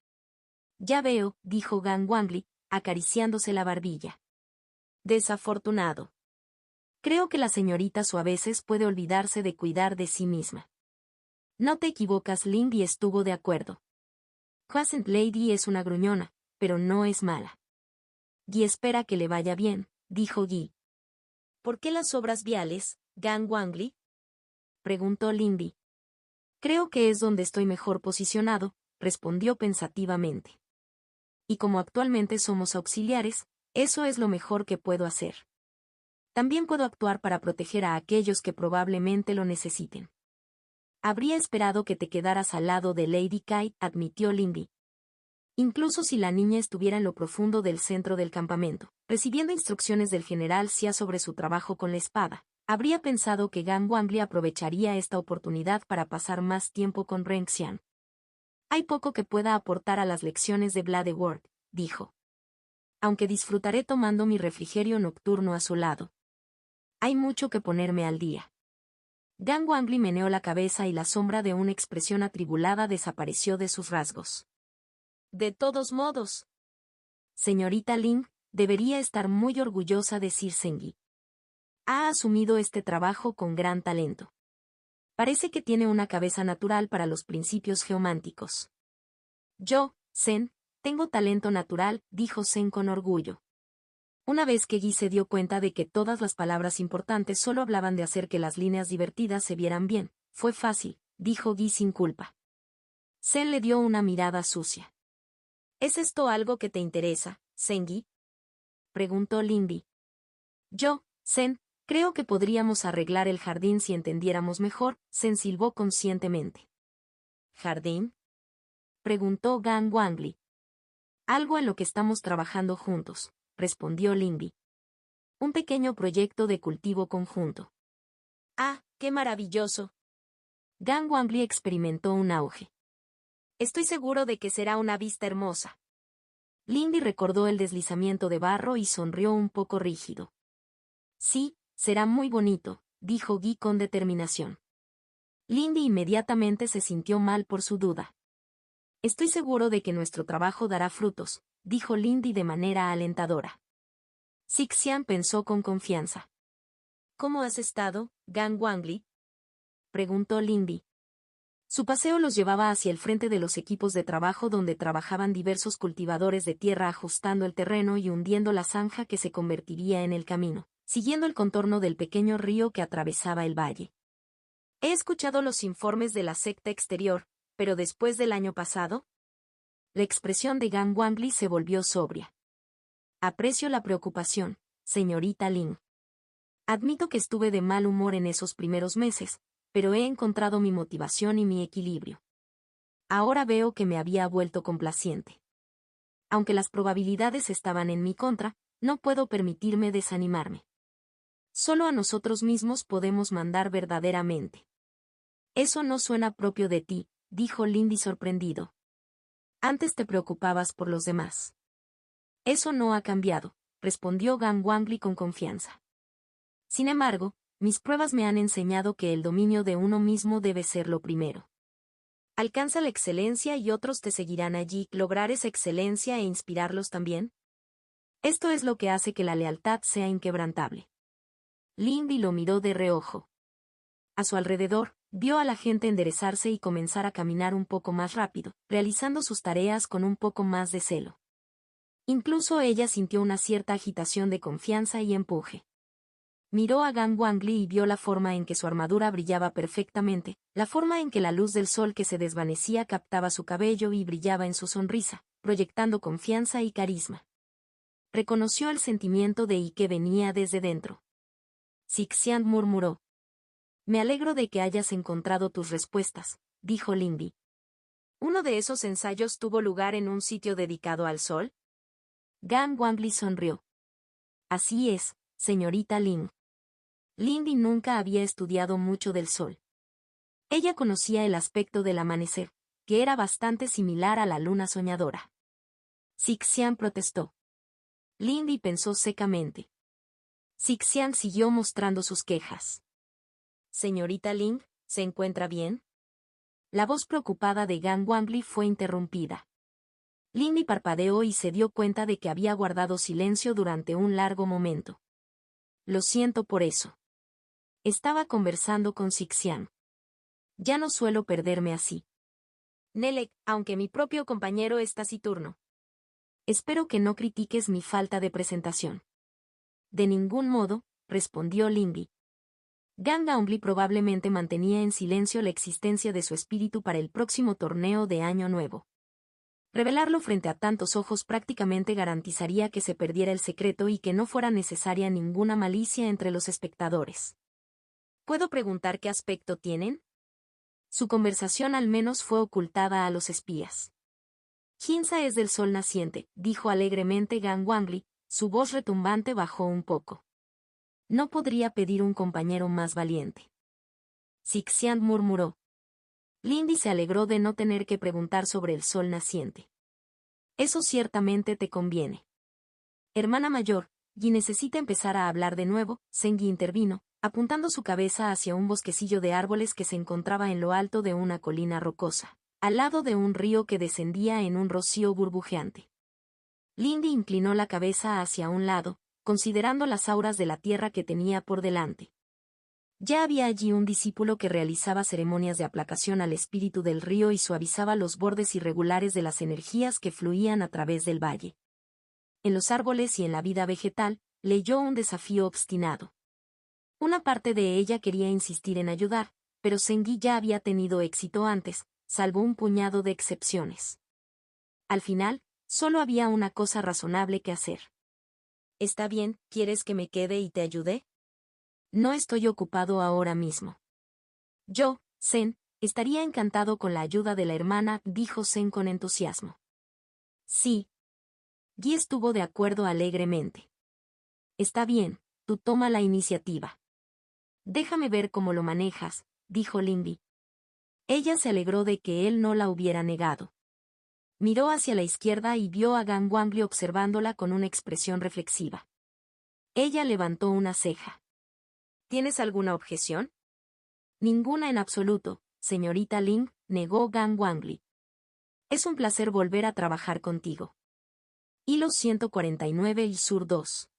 Ya veo, dijo Gangwangli, acariciándose la barbilla. Desafortunado. Creo que la señorita Su a veces puede olvidarse de cuidar de sí misma. No te equivocas, Lindy estuvo de acuerdo. Quaescent Lady es una gruñona, pero no es mala. Guy espera que le vaya bien, dijo Guy. ¿Por qué las obras viales, Gangwangli?, preguntó Lindy. Creo que es donde estoy mejor posicionado, respondió pensativamente. Y como actualmente somos auxiliares, eso es lo mejor que puedo hacer. También puedo actuar para proteger a aquellos que probablemente lo necesiten. Habría esperado que te quedaras al lado de Lady Kai, admitió Lindy. Incluso si la niña estuviera en lo profundo del centro del campamento, recibiendo instrucciones del general Xia sobre su trabajo con la espada, habría pensado que Gangwangli aprovecharía esta oportunidad para pasar más tiempo con Ren Xian. Hay poco que pueda aportar a las lecciones de Bladeward, dijo. Aunque disfrutaré tomando mi refrigerio nocturno a su lado. Hay mucho que ponerme al día. Gang Wangli meneó la cabeza y la sombra de una expresión atribulada desapareció de sus rasgos. De todos modos, señorita Ling, debería estar muy orgullosa de Sir Sengi. Ha asumido este trabajo con gran talento. Parece que tiene una cabeza natural para los principios geománticos. Yo, Sen, tengo talento natural, dijo Sen con orgullo. Una vez que Guy se dio cuenta de que todas las palabras importantes solo hablaban de hacer que las líneas divertidas se vieran bien, fue fácil, dijo Guy sin culpa. Sen le dio una mirada sucia. ¿Es esto algo que te interesa, Sengi? Preguntó Lindy. Yo, Sen, creo que podríamos arreglar el jardín si entendiéramos mejor, Sen silbó conscientemente. ¿Jardín? Preguntó Gang Wangli. Algo en lo que estamos trabajando juntos, respondió Lindy. Un pequeño proyecto de cultivo conjunto. ¡Ah, qué maravilloso! Gang Wangli experimentó un auge. Estoy seguro de que será una vista hermosa. Lindy recordó el deslizamiento de barro y sonrió un poco rígido. Sí, será muy bonito, dijo Guy con determinación. Lindy inmediatamente se sintió mal por su duda. Estoy seguro de que nuestro trabajo dará frutos, dijo Lindy de manera alentadora. Sixian pensó con confianza. ¿Cómo has estado, Gang Wangli? Preguntó Lindy. Su paseo los llevaba hacia el frente de los equipos de trabajo donde trabajaban diversos cultivadores de tierra ajustando el terreno y hundiendo la zanja que se convertiría en el camino, siguiendo el contorno del pequeño río que atravesaba el valle. He escuchado los informes de la secta exterior, pero después del año pasado. La expresión de Gang Wangli se volvió sobria. Aprecio la preocupación, señorita Ling. Admito que estuve de mal humor en esos primeros meses, pero he encontrado mi motivación y mi equilibrio. Ahora veo que me había vuelto complaciente. Aunque las probabilidades estaban en mi contra, no puedo permitirme desanimarme. Solo a nosotros mismos podemos mandar verdaderamente. Eso no suena propio de ti, dijo Lindy sorprendido. Antes te preocupabas por los demás. Eso no ha cambiado, respondió Gang Wangli con confianza. Sin embargo, mis pruebas me han enseñado que el dominio de uno mismo debe ser lo primero. Alcanza la excelencia y otros te seguirán allí. ¿Lograr esa excelencia e inspirarlos también? Esto es lo que hace que la lealtad sea inquebrantable. Lindy lo miró de reojo. A su alrededor, vio a la gente enderezarse y comenzar a caminar un poco más rápido, realizando sus tareas con un poco más de celo. Incluso ella sintió una cierta agitación de confianza y empuje. Miró a Gang Wangli y vio la forma en que su armadura brillaba perfectamente, la forma en que la luz del sol que se desvanecía captaba su cabello y brillaba en su sonrisa, proyectando confianza y carisma. Reconoció el sentimiento de Yi que venía desde dentro. Sixian murmuró. Me alegro de que hayas encontrado tus respuestas, dijo Lindy. ¿Uno de esos ensayos tuvo lugar en un sitio dedicado al sol? Gang Wangli sonrió. Así es, señorita Ling. Lindy nunca había estudiado mucho del sol. Ella conocía el aspecto del amanecer, que era bastante similar a la luna soñadora. Sixian protestó. Lindy pensó secamente. Sixian siguió mostrando sus quejas. Señorita Ling, ¿se encuentra bien? La voz preocupada de Gang Wangli fue interrumpida. Lindy parpadeó y se dio cuenta de que había guardado silencio durante un largo momento. Lo siento por eso. Estaba conversando con Sixian. Ya no suelo perderme así. Nelek, aunque mi propio compañero es taciturno. Espero que no critiques mi falta de presentación. De ningún modo, respondió Lindy. Gang Wangli probablemente mantenía en silencio la existencia de su espíritu para el próximo torneo de Año Nuevo. Revelarlo frente a tantos ojos prácticamente garantizaría que se perdiera el secreto y que no fuera necesaria ninguna malicia entre los espectadores. ¿Puedo preguntar qué aspecto tienen? Su conversación al menos fue ocultada a los espías. Ginza es del sol naciente, dijo alegremente Gang Wangli, su voz retumbante bajó un poco. No podría pedir un compañero más valiente. Sixian murmuró. Lindy se alegró de no tener que preguntar sobre el sol naciente. Eso ciertamente te conviene. Hermana mayor, Yi necesita empezar a hablar de nuevo. Zengi intervino, apuntando su cabeza hacia un bosquecillo de árboles que se encontraba en lo alto de una colina rocosa, al lado de un río que descendía en un rocío burbujeante. Lindy inclinó la cabeza hacia un lado, considerando las auras de la tierra que tenía por delante. Ya había allí un discípulo que realizaba ceremonias de aplacación al espíritu del río y suavizaba los bordes irregulares de las energías que fluían a través del valle. En los árboles y en la vida vegetal, leyó un desafío obstinado. Una parte de ella quería insistir en ayudar, pero Zengi ya había tenido éxito antes, salvo un puñado de excepciones. Al final, solo había una cosa razonable que hacer. «Está bien, ¿quieres que me quede y te ayude?» «No estoy ocupado ahora mismo». «Yo, Zen, estaría encantado con la ayuda de la hermana», dijo Zen con entusiasmo. «Sí». Yi estuvo de acuerdo alegremente. «Está bien, tú toma la iniciativa». «Déjame ver cómo lo manejas», dijo Lindy. Ella se alegró de que él no la hubiera negado. Miró hacia la izquierda y vio a Gang Wangli observándola con una expresión reflexiva. Ella levantó una ceja. ¿Tienes alguna objeción? Ninguna en absoluto, señorita Ling, negó Gang Wangli. Es un placer volver a trabajar contigo. Hilo 149 y Sur 2.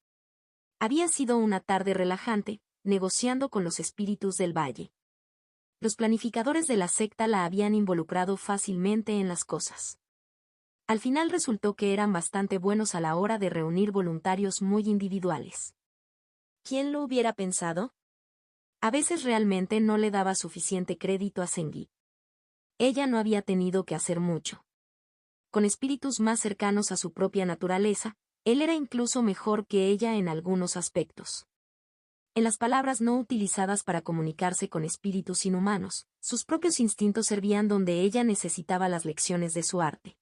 Había sido una tarde relajante, negociando con los espíritus del valle. Los planificadores de la secta la habían involucrado fácilmente en las cosas. Al final resultó que eran bastante buenos a la hora de reunir voluntarios muy individuales. ¿Quién lo hubiera pensado? A veces realmente no le daba suficiente crédito a Zengi. Ella no había tenido que hacer mucho. Con espíritus más cercanos a su propia naturaleza, él era incluso mejor que ella en algunos aspectos. En las palabras no utilizadas para comunicarse con espíritus inhumanos, sus propios instintos servían donde ella necesitaba las lecciones de su arte.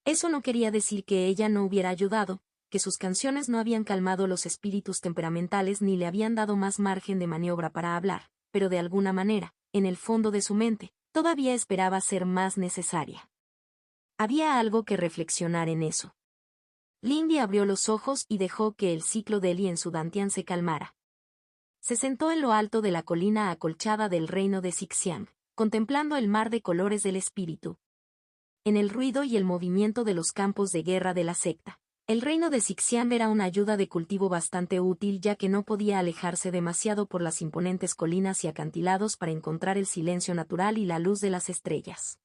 Eso no quería decir que ella no hubiera ayudado, que sus canciones no habían calmado los espíritus temperamentales ni le habían dado más margen de maniobra para hablar, pero de alguna manera, en el fondo de su mente, todavía esperaba ser más necesaria. Había algo que reflexionar en eso. Lindy abrió los ojos y dejó que el ciclo de Li en su dantian se calmara. Se sentó en lo alto de la colina acolchada del reino de Xixiang, contemplando el mar de colores del espíritu. En el ruido y el movimiento de los campos de guerra de la secta, el reino de Xixiang era una ayuda de cultivo bastante útil ya que no podía alejarse demasiado por las imponentes colinas y acantilados para encontrar el silencio natural y la luz de las estrellas.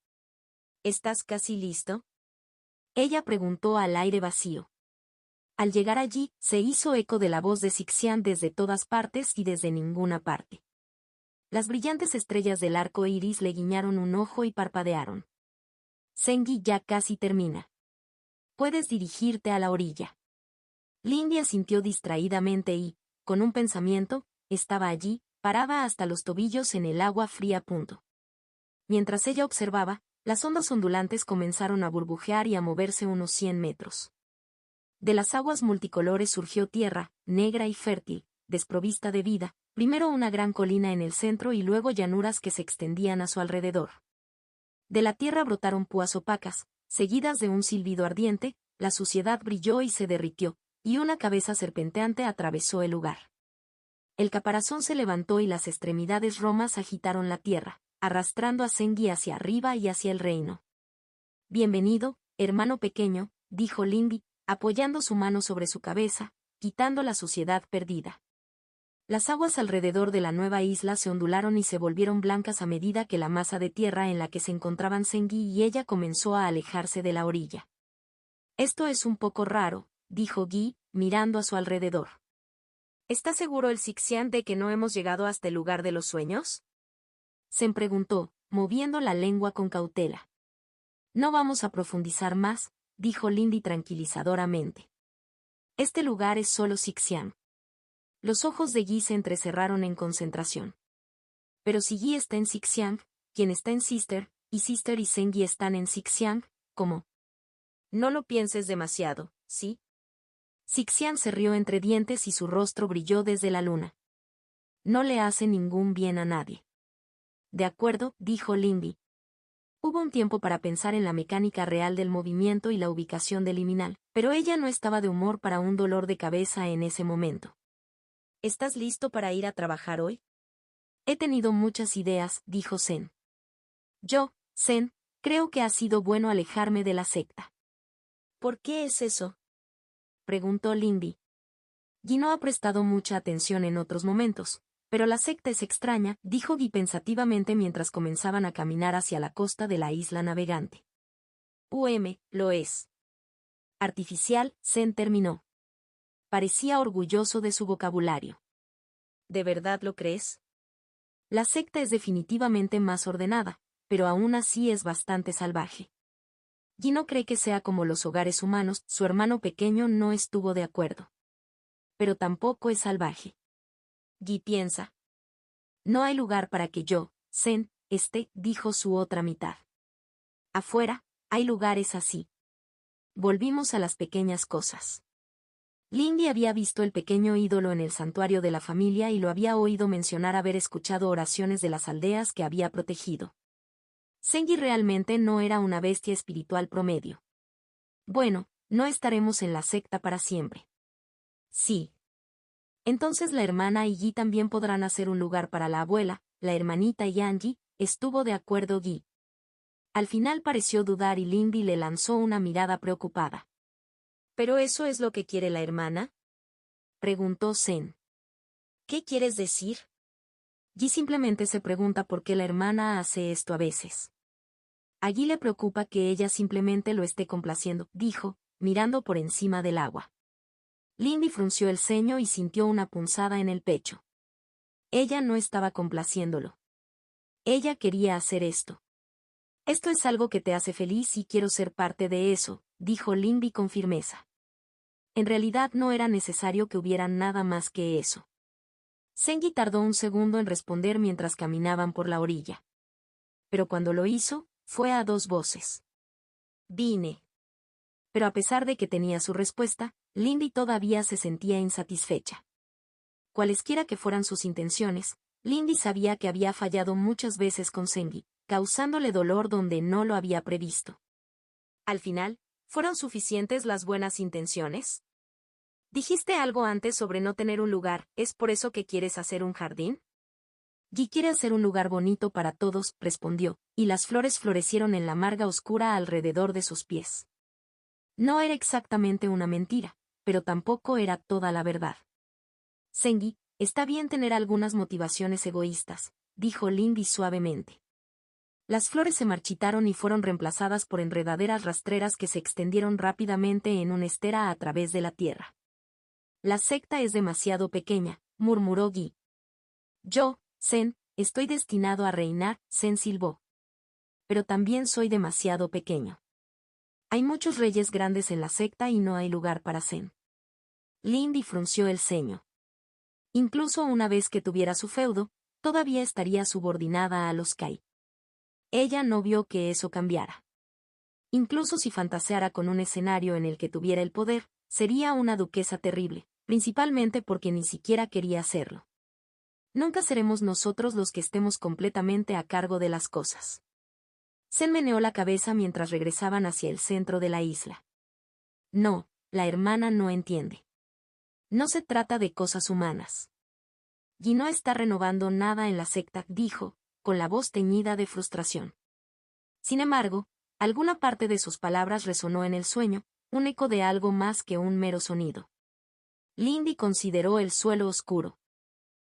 ¿Estás casi listo?, ella preguntó al aire vacío. Al llegar allí, se hizo eco de la voz de Xixiang desde todas partes y desde ninguna parte. Las brillantes estrellas del arco iris le guiñaron un ojo y parpadearon. Zengi ya casi termina. Puedes dirigirte a la orilla. Lindy asintió distraídamente y, con un pensamiento, estaba allí, parada hasta los tobillos en el agua fría. Mientras ella observaba, las ondas ondulantes comenzaron a burbujear y a moverse unos 100 metros. De las aguas multicolores surgió tierra, negra y fértil, desprovista de vida, primero una gran colina en el centro y luego llanuras que se extendían a su alrededor. De la tierra brotaron púas opacas, seguidas de un silbido ardiente, la suciedad brilló y se derritió, y una cabeza serpenteante atravesó el lugar. El caparazón se levantó y las extremidades romas agitaron la tierra, arrastrando a Zengi hacia arriba y hacia el reino. Bienvenido, hermano pequeño, dijo Lindy, apoyando su mano sobre su cabeza, quitando la suciedad perdida. Las aguas alrededor de la nueva isla se ondularon y se volvieron blancas a medida que la masa de tierra en la que se encontraban Zengi y ella comenzó a alejarse de la orilla. Esto es un poco raro, dijo Yi, mirando a su alrededor. ¿Está seguro el Xixiang de que no hemos llegado hasta el lugar de los sueños?, Zen preguntó, moviendo la lengua con cautela. No vamos a profundizar más, dijo Lindy tranquilizadoramente. Este lugar es solo Xixiang. Los ojos de Yi se entrecerraron en concentración. Pero si Yi está en Xixiang, quien está en Sister, y Sister y Zengi están en Xixiang, ¿cómo? No lo pienses demasiado, ¿sí? Xixiang se rió entre dientes y su rostro brilló desde la luna. No le hace ningún bien a nadie. De acuerdo, dijo Lindy. Hubo un tiempo para pensar en la mecánica real del movimiento y la ubicación del liminal, pero ella no estaba de humor para un dolor de cabeza en ese momento. ¿Estás listo para ir a trabajar hoy? He tenido muchas ideas, dijo Zen. Zen, creo que ha sido bueno alejarme de la secta. ¿Por qué es eso? Preguntó Lindy. Guy no ha prestado mucha atención en otros momentos, pero la secta es extraña, dijo Guy pensativamente mientras comenzaban a caminar hacia la costa de la isla navegante. Lo es. Artificial, Zen terminó. Parecía orgulloso de su vocabulario. ¿De verdad lo crees? La secta es definitivamente más ordenada, pero aún así es bastante salvaje. Guy no cree que sea como los hogares humanos, su hermano pequeño no estuvo de acuerdo. Pero tampoco es salvaje. Guy piensa. No hay lugar para que yo, Zen, esté, dijo su otra mitad. Afuera, hay lugares así. Volvimos a las pequeñas cosas. Lindy había visto el pequeño ídolo en el santuario de la familia y lo había oído mencionar haber escuchado oraciones de las aldeas que había protegido. Zengi realmente no era una bestia espiritual promedio. Bueno, no estaremos en la secta para siempre. Sí. Entonces la hermana y Guy también podrán hacer un lugar para la abuela, la hermanita y Angie, estuvo de acuerdo Guy. Al final pareció dudar y Lindy le lanzó una mirada preocupada. ¿Pero eso es lo que quiere la hermana? Preguntó Zen. ¿Qué quieres decir? Guy simplemente se pregunta por qué la hermana hace esto a veces. A Guy le preocupa que ella simplemente lo esté complaciendo, dijo, mirando por encima del agua. Lindy frunció el ceño y sintió una punzada en el pecho. Ella no estaba complaciéndolo. Ella quería hacer esto. Esto es algo que te hace feliz y quiero ser parte de eso, dijo Lindy con firmeza. En realidad no era necesario que hubiera nada más que eso. Zengi tardó un segundo en responder mientras caminaban por la orilla. Pero cuando lo hizo, fue a dos voces. Vine. Pero a pesar de que tenía su respuesta, Lindy todavía se sentía insatisfecha. Cualesquiera que fueran sus intenciones, Lindy sabía que había fallado muchas veces con Zengi, causándole dolor donde no lo había previsto. Al final, ¿fueron suficientes las buenas intenciones? Dijiste algo antes sobre no tener un lugar, ¿es por eso que quieres hacer un jardín? Guy quiere hacer un lugar bonito para todos, respondió, y las flores florecieron en la marga oscura alrededor de sus pies. No era exactamente una mentira, pero tampoco era toda la verdad. Zengi, está bien tener algunas motivaciones egoístas, dijo Lindy suavemente. Las flores se marchitaron y fueron reemplazadas por enredaderas rastreras que se extendieron rápidamente en una estera a través de la tierra. La secta es demasiado pequeña, murmuró Guy. Zen, estoy destinado a reinar, Zen silbó. Pero también soy demasiado pequeño. Hay muchos reyes grandes en la secta y no hay lugar para Zen. Lindy frunció el ceño. Incluso una vez que tuviera su feudo, todavía estaría subordinada a los Kai. Ella no vio que eso cambiara. Incluso si fantaseara con un escenario en el que tuviera el poder, sería una duquesa terrible, principalmente porque ni siquiera quería hacerlo. Nunca seremos nosotros los que estemos completamente a cargo de las cosas. Zen meneó la cabeza mientras regresaban hacia el centro de la isla. No, la hermana no entiende. No se trata de cosas humanas. Guy no está renovando nada en la secta, dijo, con la voz teñida de frustración. Sin embargo, alguna parte de sus palabras resonó en el sueño, un eco de algo más que un mero sonido. Lindy consideró el suelo oscuro.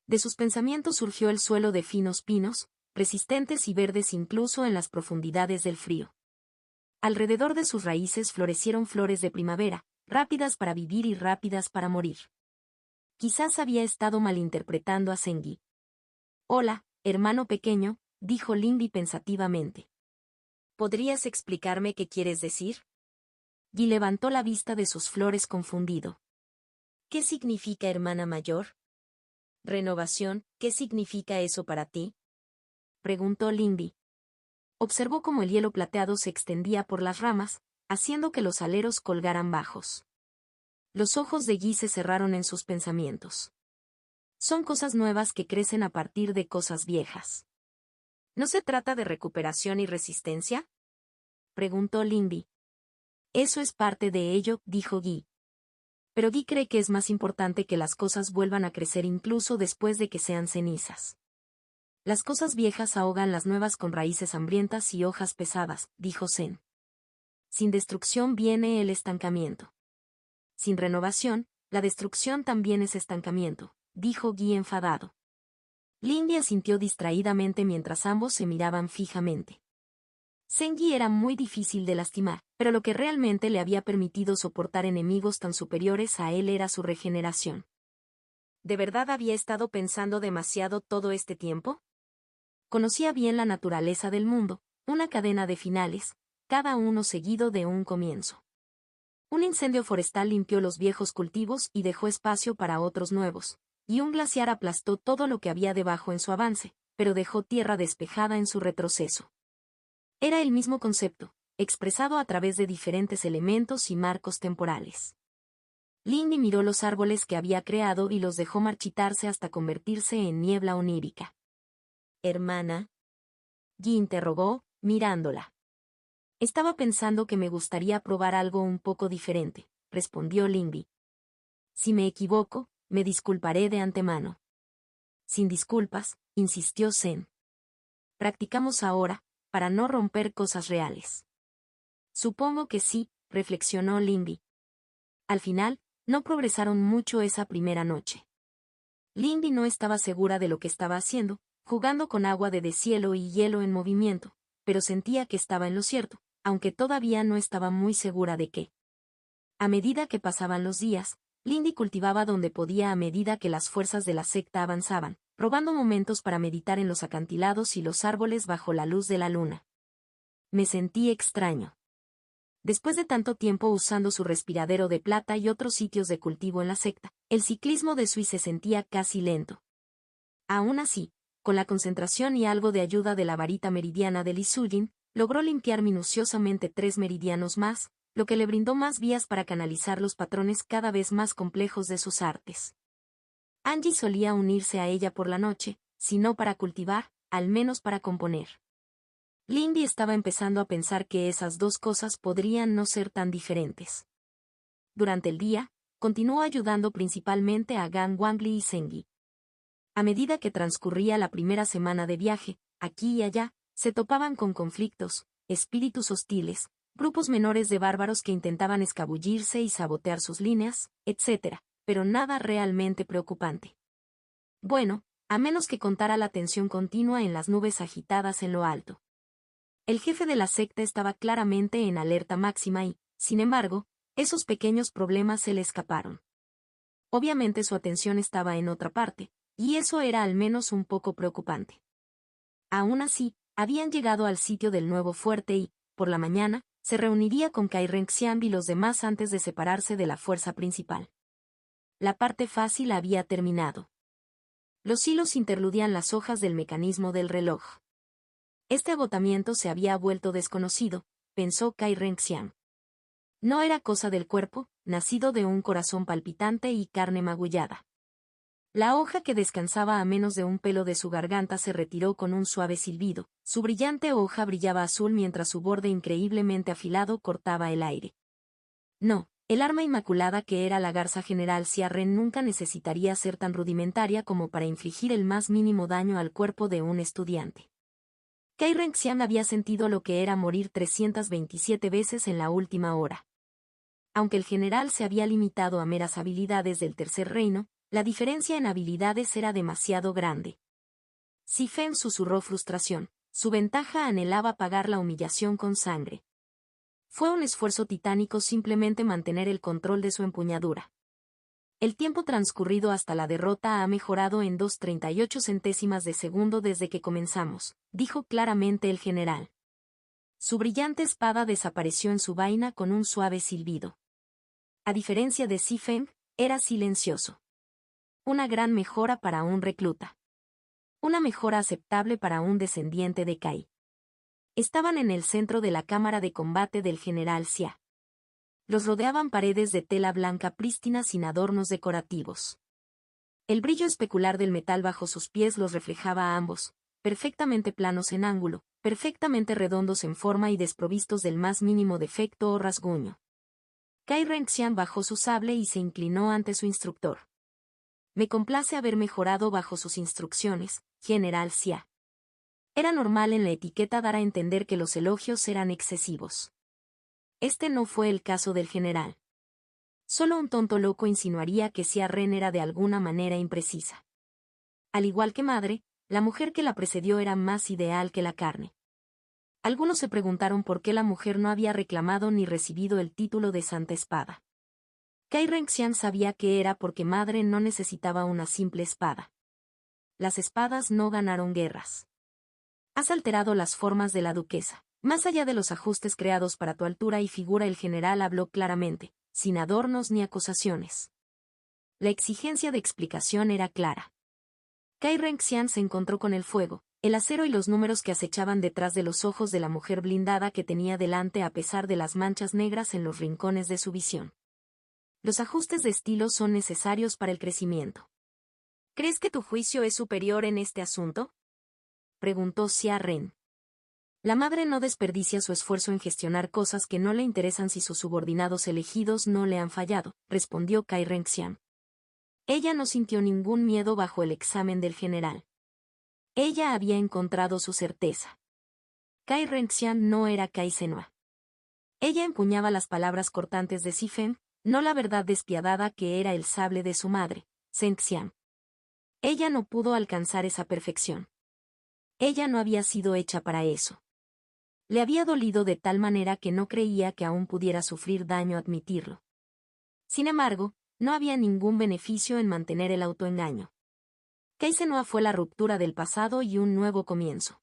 De sus pensamientos surgió el suelo de finos pinos, resistentes y verdes incluso en las profundidades del frío. Alrededor de sus raíces florecieron flores de primavera, rápidas para vivir y rápidas para morir. Quizás había estado malinterpretando a Zengi. Hola, hermano pequeño, dijo Lindy pensativamente. ¿Podrías explicarme qué quieres decir? Guy levantó la vista de sus flores confundido. ¿Qué significa hermana mayor? Renovación, ¿qué significa eso para ti? Preguntó Lindy. Observó cómo el hielo plateado se extendía por las ramas, haciendo que los aleros colgaran bajos. Los ojos de Guy se cerraron en sus pensamientos. Son cosas nuevas que crecen a partir de cosas viejas. ¿No se trata de recuperación y resistencia?, preguntó Lindy. Eso es parte de ello, dijo Guy. Pero Guy cree que es más importante que las cosas vuelvan a crecer incluso después de que sean cenizas. Las cosas viejas ahogan las nuevas con raíces hambrientas y hojas pesadas, dijo Zen. Sin destrucción viene el estancamiento. Sin renovación, la destrucción también es estancamiento, dijo Guy enfadado. Lindy asintió distraídamente mientras ambos se miraban fijamente. Zengi era muy difícil de lastimar, pero lo que realmente le había permitido soportar enemigos tan superiores a él era su regeneración. ¿De verdad había estado pensando demasiado todo este tiempo? Conocía bien la naturaleza del mundo, una cadena de finales, cada uno seguido de un comienzo. Un incendio forestal limpió los viejos cultivos y dejó espacio para otros nuevos, y un glaciar aplastó todo lo que había debajo en su avance, pero dejó tierra despejada en su retroceso. Era el mismo concepto, expresado a través de diferentes elementos y marcos temporales. Lindy miró los árboles que había creado y los dejó marchitarse hasta convertirse en niebla onírica. «¿Hermana?», Guy interrogó, mirándola. «Estaba pensando que me gustaría probar algo un poco diferente», respondió Lindy. «Si me equivoco, me disculparé de antemano». «Sin disculpas», insistió Zen. «Practicamos ahora, para no romper cosas reales». «Supongo que sí», reflexionó Lindy. Al final, no progresaron mucho esa primera noche. Lindy no estaba segura de lo que estaba haciendo, jugando con agua de deshielo y hielo en movimiento, pero sentía que estaba en lo cierto, aunque todavía no estaba muy segura de qué. A medida que pasaban los días, Lindy cultivaba donde podía a medida que las fuerzas de la secta avanzaban, robando momentos para meditar en los acantilados y los árboles bajo la luz de la luna. Me sentí extraño. Después de tanto tiempo usando su respiradero de plata y otros sitios de cultivo en la secta, el ciclismo de Sui se sentía casi lento. Aún así, con la concentración y algo de ayuda de la varita meridiana de Lisujin, logró limpiar minuciosamente 3 meridianos más, lo que le brindó más vías para canalizar los patrones cada vez más complejos de sus artes. Angie solía unirse a ella por la noche, si no para cultivar, al menos para componer. Lindy estaba empezando a pensar que esas dos cosas podrían no ser tan diferentes. Durante el día, continuó ayudando principalmente a Gan Wangli y Zengi. A medida que transcurría la primera semana de viaje, aquí y allá, se topaban con conflictos, espíritus hostiles, grupos menores de bárbaros que intentaban escabullirse y sabotear sus líneas, etc., pero nada realmente preocupante. Bueno, a menos que contara la tensión continua en las nubes agitadas en lo alto. El jefe de la secta estaba claramente en alerta máxima y, sin embargo, esos pequeños problemas se le escaparon. Obviamente su atención estaba en otra parte, y eso era al menos un poco preocupante. Aún así, habían llegado al sitio del nuevo fuerte y, por la mañana, se reuniría con Kai Renxian y los demás antes de separarse de la fuerza principal. La parte fácil había terminado. Los hilos interludían las hojas del mecanismo del reloj. Este agotamiento se había vuelto desconocido, pensó Kai Renxian. No era cosa del cuerpo, nacido de un corazón palpitante y carne magullada. La hoja que descansaba a menos de un pelo de su garganta se retiró con un suave silbido, su brillante hoja brillaba azul mientras su borde increíblemente afilado cortaba el aire. No, el arma inmaculada que era la garza general Xia Ren nunca necesitaría ser tan rudimentaria como para infligir el más mínimo daño al cuerpo de un estudiante. Kai Renxian había sentido lo que era morir 327 veces en la última hora. Aunque el general se había limitado a meras habilidades del Tercer Reino, la diferencia en habilidades era demasiado grande. Si Feng susurró frustración, su ventaja anhelaba pagar la humillación con sangre. Fue un esfuerzo titánico simplemente mantener el control de su empuñadura. El tiempo transcurrido hasta la derrota ha mejorado en 2,38 centésimas de segundo desde que comenzamos, dijo claramente el general. Su brillante espada desapareció en su vaina con un suave silbido. A diferencia de Si Feng, era silencioso. Una gran mejora para un recluta. Una mejora aceptable para un descendiente de Kai. Estaban en el centro de la cámara de combate del general Xia. Los rodeaban paredes de tela blanca prístina sin adornos decorativos. El brillo especular del metal bajo sus pies los reflejaba a ambos, perfectamente planos en ángulo, perfectamente redondos en forma y desprovistos del más mínimo defecto o rasguño. Kai Renxian bajó su sable y se inclinó ante su instructor. Me complace haber mejorado bajo sus instrucciones, General Xia. Era normal en la etiqueta dar a entender que los elogios eran excesivos. Este no fue el caso del general. Solo un tonto loco insinuaría que Xia Ren era de alguna manera imprecisa. Al igual que madre, la mujer que la precedió era más ideal que la carne. Algunos se preguntaron por qué la mujer no había reclamado ni recibido el título de Santa Espada. Kai Renxian sabía que era porque madre no necesitaba una simple espada. Las espadas no ganaron guerras. Has alterado las formas de la duquesa. Más allá de los ajustes creados para tu altura y figura, el general habló claramente, sin adornos ni acusaciones. La exigencia de explicación era clara. Kai Renxian se encontró con el fuego, el acero y los números que acechaban detrás de los ojos de la mujer blindada que tenía delante a pesar de las manchas negras en los rincones de su visión. Los ajustes de estilo son necesarios para el crecimiento. ¿Crees que tu juicio es superior en este asunto?, preguntó Xia Ren. La madre no desperdicia su esfuerzo en gestionar cosas que no le interesan si sus subordinados elegidos no le han fallado, respondió Kai Renxian. Ella no sintió ningún miedo bajo el examen del general. Ella había encontrado su certeza. Kai Renxian no era Kai Zenhua. Ella empuñaba las palabras cortantes de Sifen, no la verdad despiadada que era el sable de su madre, Zheng Xian. Ella no pudo alcanzar esa perfección. Ella no había sido hecha para eso. Le había dolido de tal manera que no creía que aún pudiera sufrir daño admitirlo. Sin embargo, no había ningún beneficio en mantener el autoengaño. Kai Zenhua fue la ruptura del pasado y un nuevo comienzo.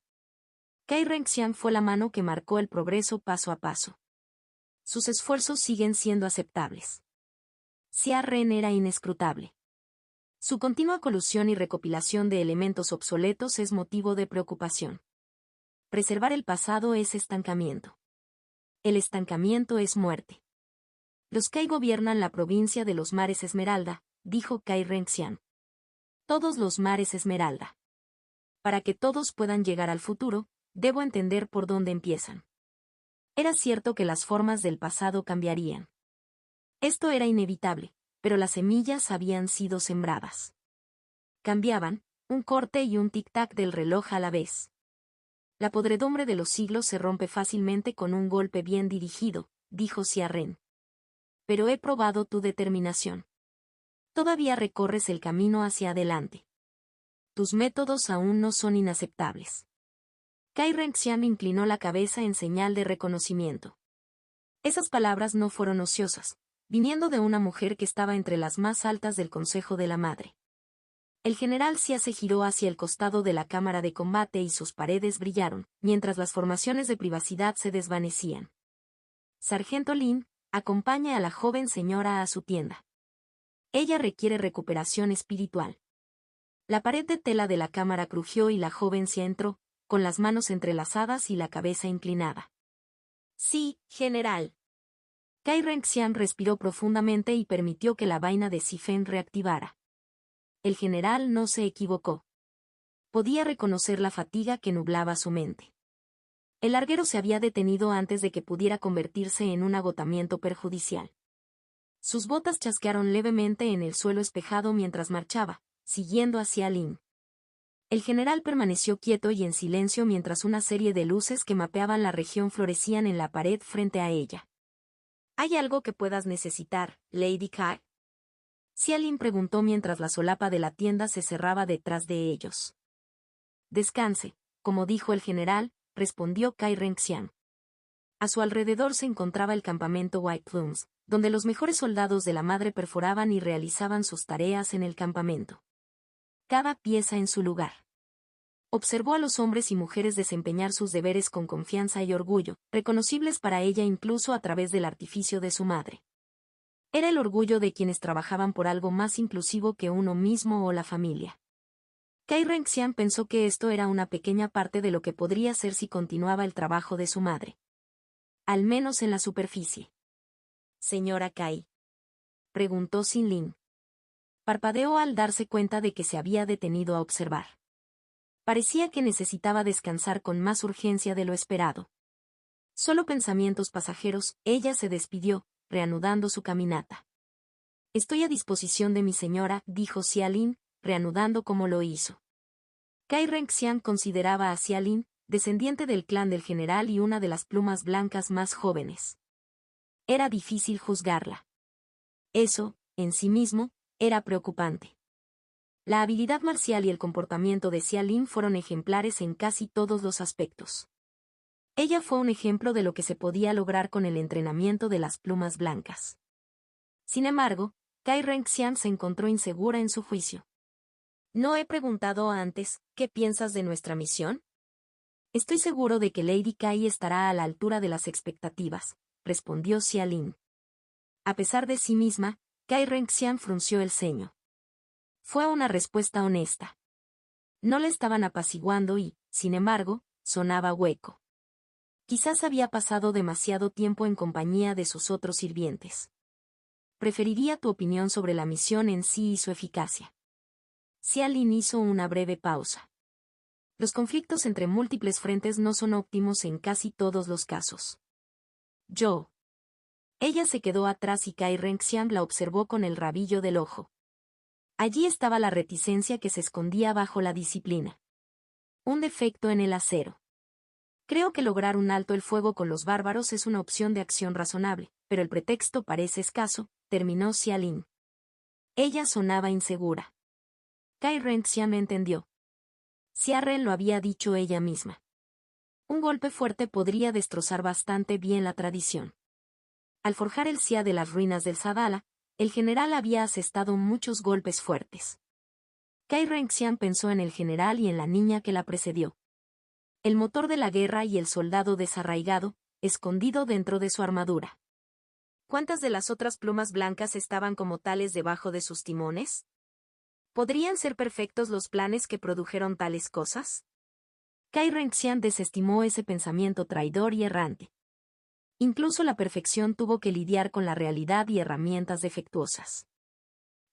Kai Renxian fue la mano que marcó el progreso paso a paso. Sus esfuerzos siguen siendo aceptables. Xia Ren era inescrutable. Su continua colusión y recopilación de elementos obsoletos es motivo de preocupación. Preservar el pasado es estancamiento. El estancamiento es muerte. Los Kai gobiernan la provincia de los mares Esmeralda, dijo Kai Renxian. Todos los mares Esmeralda. Para que todos puedan llegar al futuro, debo entender por dónde empiezan. Era cierto que las formas del pasado cambiarían. Esto era inevitable, pero las semillas habían sido sembradas. Cambiaban, un corte y un tic-tac del reloj a la vez. La podredumbre de los siglos se rompe fácilmente con un golpe bien dirigido, dijo Xia Ren. Pero he probado tu determinación. Todavía recorres el camino hacia adelante. Tus métodos aún no son inaceptables. Kai Renxian inclinó la cabeza en señal de reconocimiento. Esas palabras no fueron ociosas, viniendo de una mujer que estaba entre las más altas del Consejo de la Madre. El general Xia se giró hacia el costado de la cámara de combate y sus paredes brillaron, mientras las formaciones de privacidad se desvanecían. Sargento Lin, acompañe a la joven señora a su tienda. Ella requiere recuperación espiritual. La pared de tela de la cámara crujió y la joven Xia entró, con las manos entrelazadas y la cabeza inclinada. Sí, general. Kai Renxian respiró profundamente y permitió que la vaina de Sifen reactivara. El general no se equivocó. Podía reconocer la fatiga que nublaba su mente. El larguero se había detenido antes de que pudiera convertirse en un agotamiento perjudicial. Sus botas chasquearon levemente en el suelo espejado mientras marchaba, siguiendo hacia Lin. El general permaneció quieto y en silencio mientras una serie de luces que mapeaban la región florecían en la pared frente a ella. ¿Hay algo que puedas necesitar, Lady Kai? Xia Lin preguntó mientras la solapa de la tienda se cerraba detrás de ellos. Descanse, como dijo el general, respondió Kai Renxian. A su alrededor se encontraba el campamento White Plumes, donde los mejores soldados de la madre perforaban y realizaban sus tareas en el campamento. Cada pieza en su lugar. Observó a los hombres y mujeres desempeñar sus deberes con confianza y orgullo, reconocibles para ella incluso a través del artificio de su madre. Era el orgullo de quienes trabajaban por algo más inclusivo que uno mismo o la familia. Kai Renxian pensó que esto era una pequeña parte de lo que podría ser si continuaba el trabajo de su madre. Al menos en la superficie. Señora Kai, preguntó Xin Lin. Parpadeó al darse cuenta de que se había detenido a observar. Parecía que necesitaba descansar con más urgencia de lo esperado. Solo pensamientos pasajeros, ella se despidió, reanudando su caminata. Estoy a disposición de mi señora, dijo Xia Lin, reanudando como lo hizo. Kai Renxian consideraba a Xia Lin, descendiente del clan del general y una de las plumas blancas más jóvenes. Era difícil juzgarla. Eso, en sí mismo, era preocupante. La habilidad marcial y el comportamiento de Xia Lin fueron ejemplares en casi todos los aspectos. Ella fue un ejemplo de lo que se podía lograr con el entrenamiento de las plumas blancas. Sin embargo, Kai Renxian se encontró insegura en su juicio. ¿No he preguntado antes, qué piensas de nuestra misión? Estoy seguro de que Lady Kai estará a la altura de las expectativas, respondió Xia Lin. A pesar de sí misma, Kai Renxian frunció el ceño. Fue una respuesta honesta. No le estaban apaciguando y, sin embargo, sonaba hueco. Quizás había pasado demasiado tiempo en compañía de sus otros sirvientes. Preferiría tu opinión sobre la misión en sí y su eficacia. Xia Lin hizo una breve pausa. Los conflictos entre múltiples frentes no son óptimos en casi todos los casos. Ella se quedó atrás y Kai Renxian la observó con el rabillo del ojo. Allí estaba la reticencia que se escondía bajo la disciplina. Un defecto en el acero. Creo que lograr un alto el fuego con los bárbaros es una opción de acción razonable, pero el pretexto parece escaso, terminó Xia Lin. Ella sonaba insegura. Kai Renxian entendió. Xia Ren lo había dicho ella misma. Un golpe fuerte podría destrozar bastante bien la tradición. Al forjar el Xia de las ruinas del Sadala, el general había asestado muchos golpes fuertes. Kai Renxian pensó en el general y en la niña que la precedió. El motor de la guerra y el soldado desarraigado, escondido dentro de su armadura. ¿Cuántas de las otras plumas blancas estaban como tales debajo de sus timones? ¿Podrían ser perfectos los planes que produjeron tales cosas? Kai Renxian desestimó ese pensamiento traidor y errante. Incluso la perfección tuvo que lidiar con la realidad y herramientas defectuosas.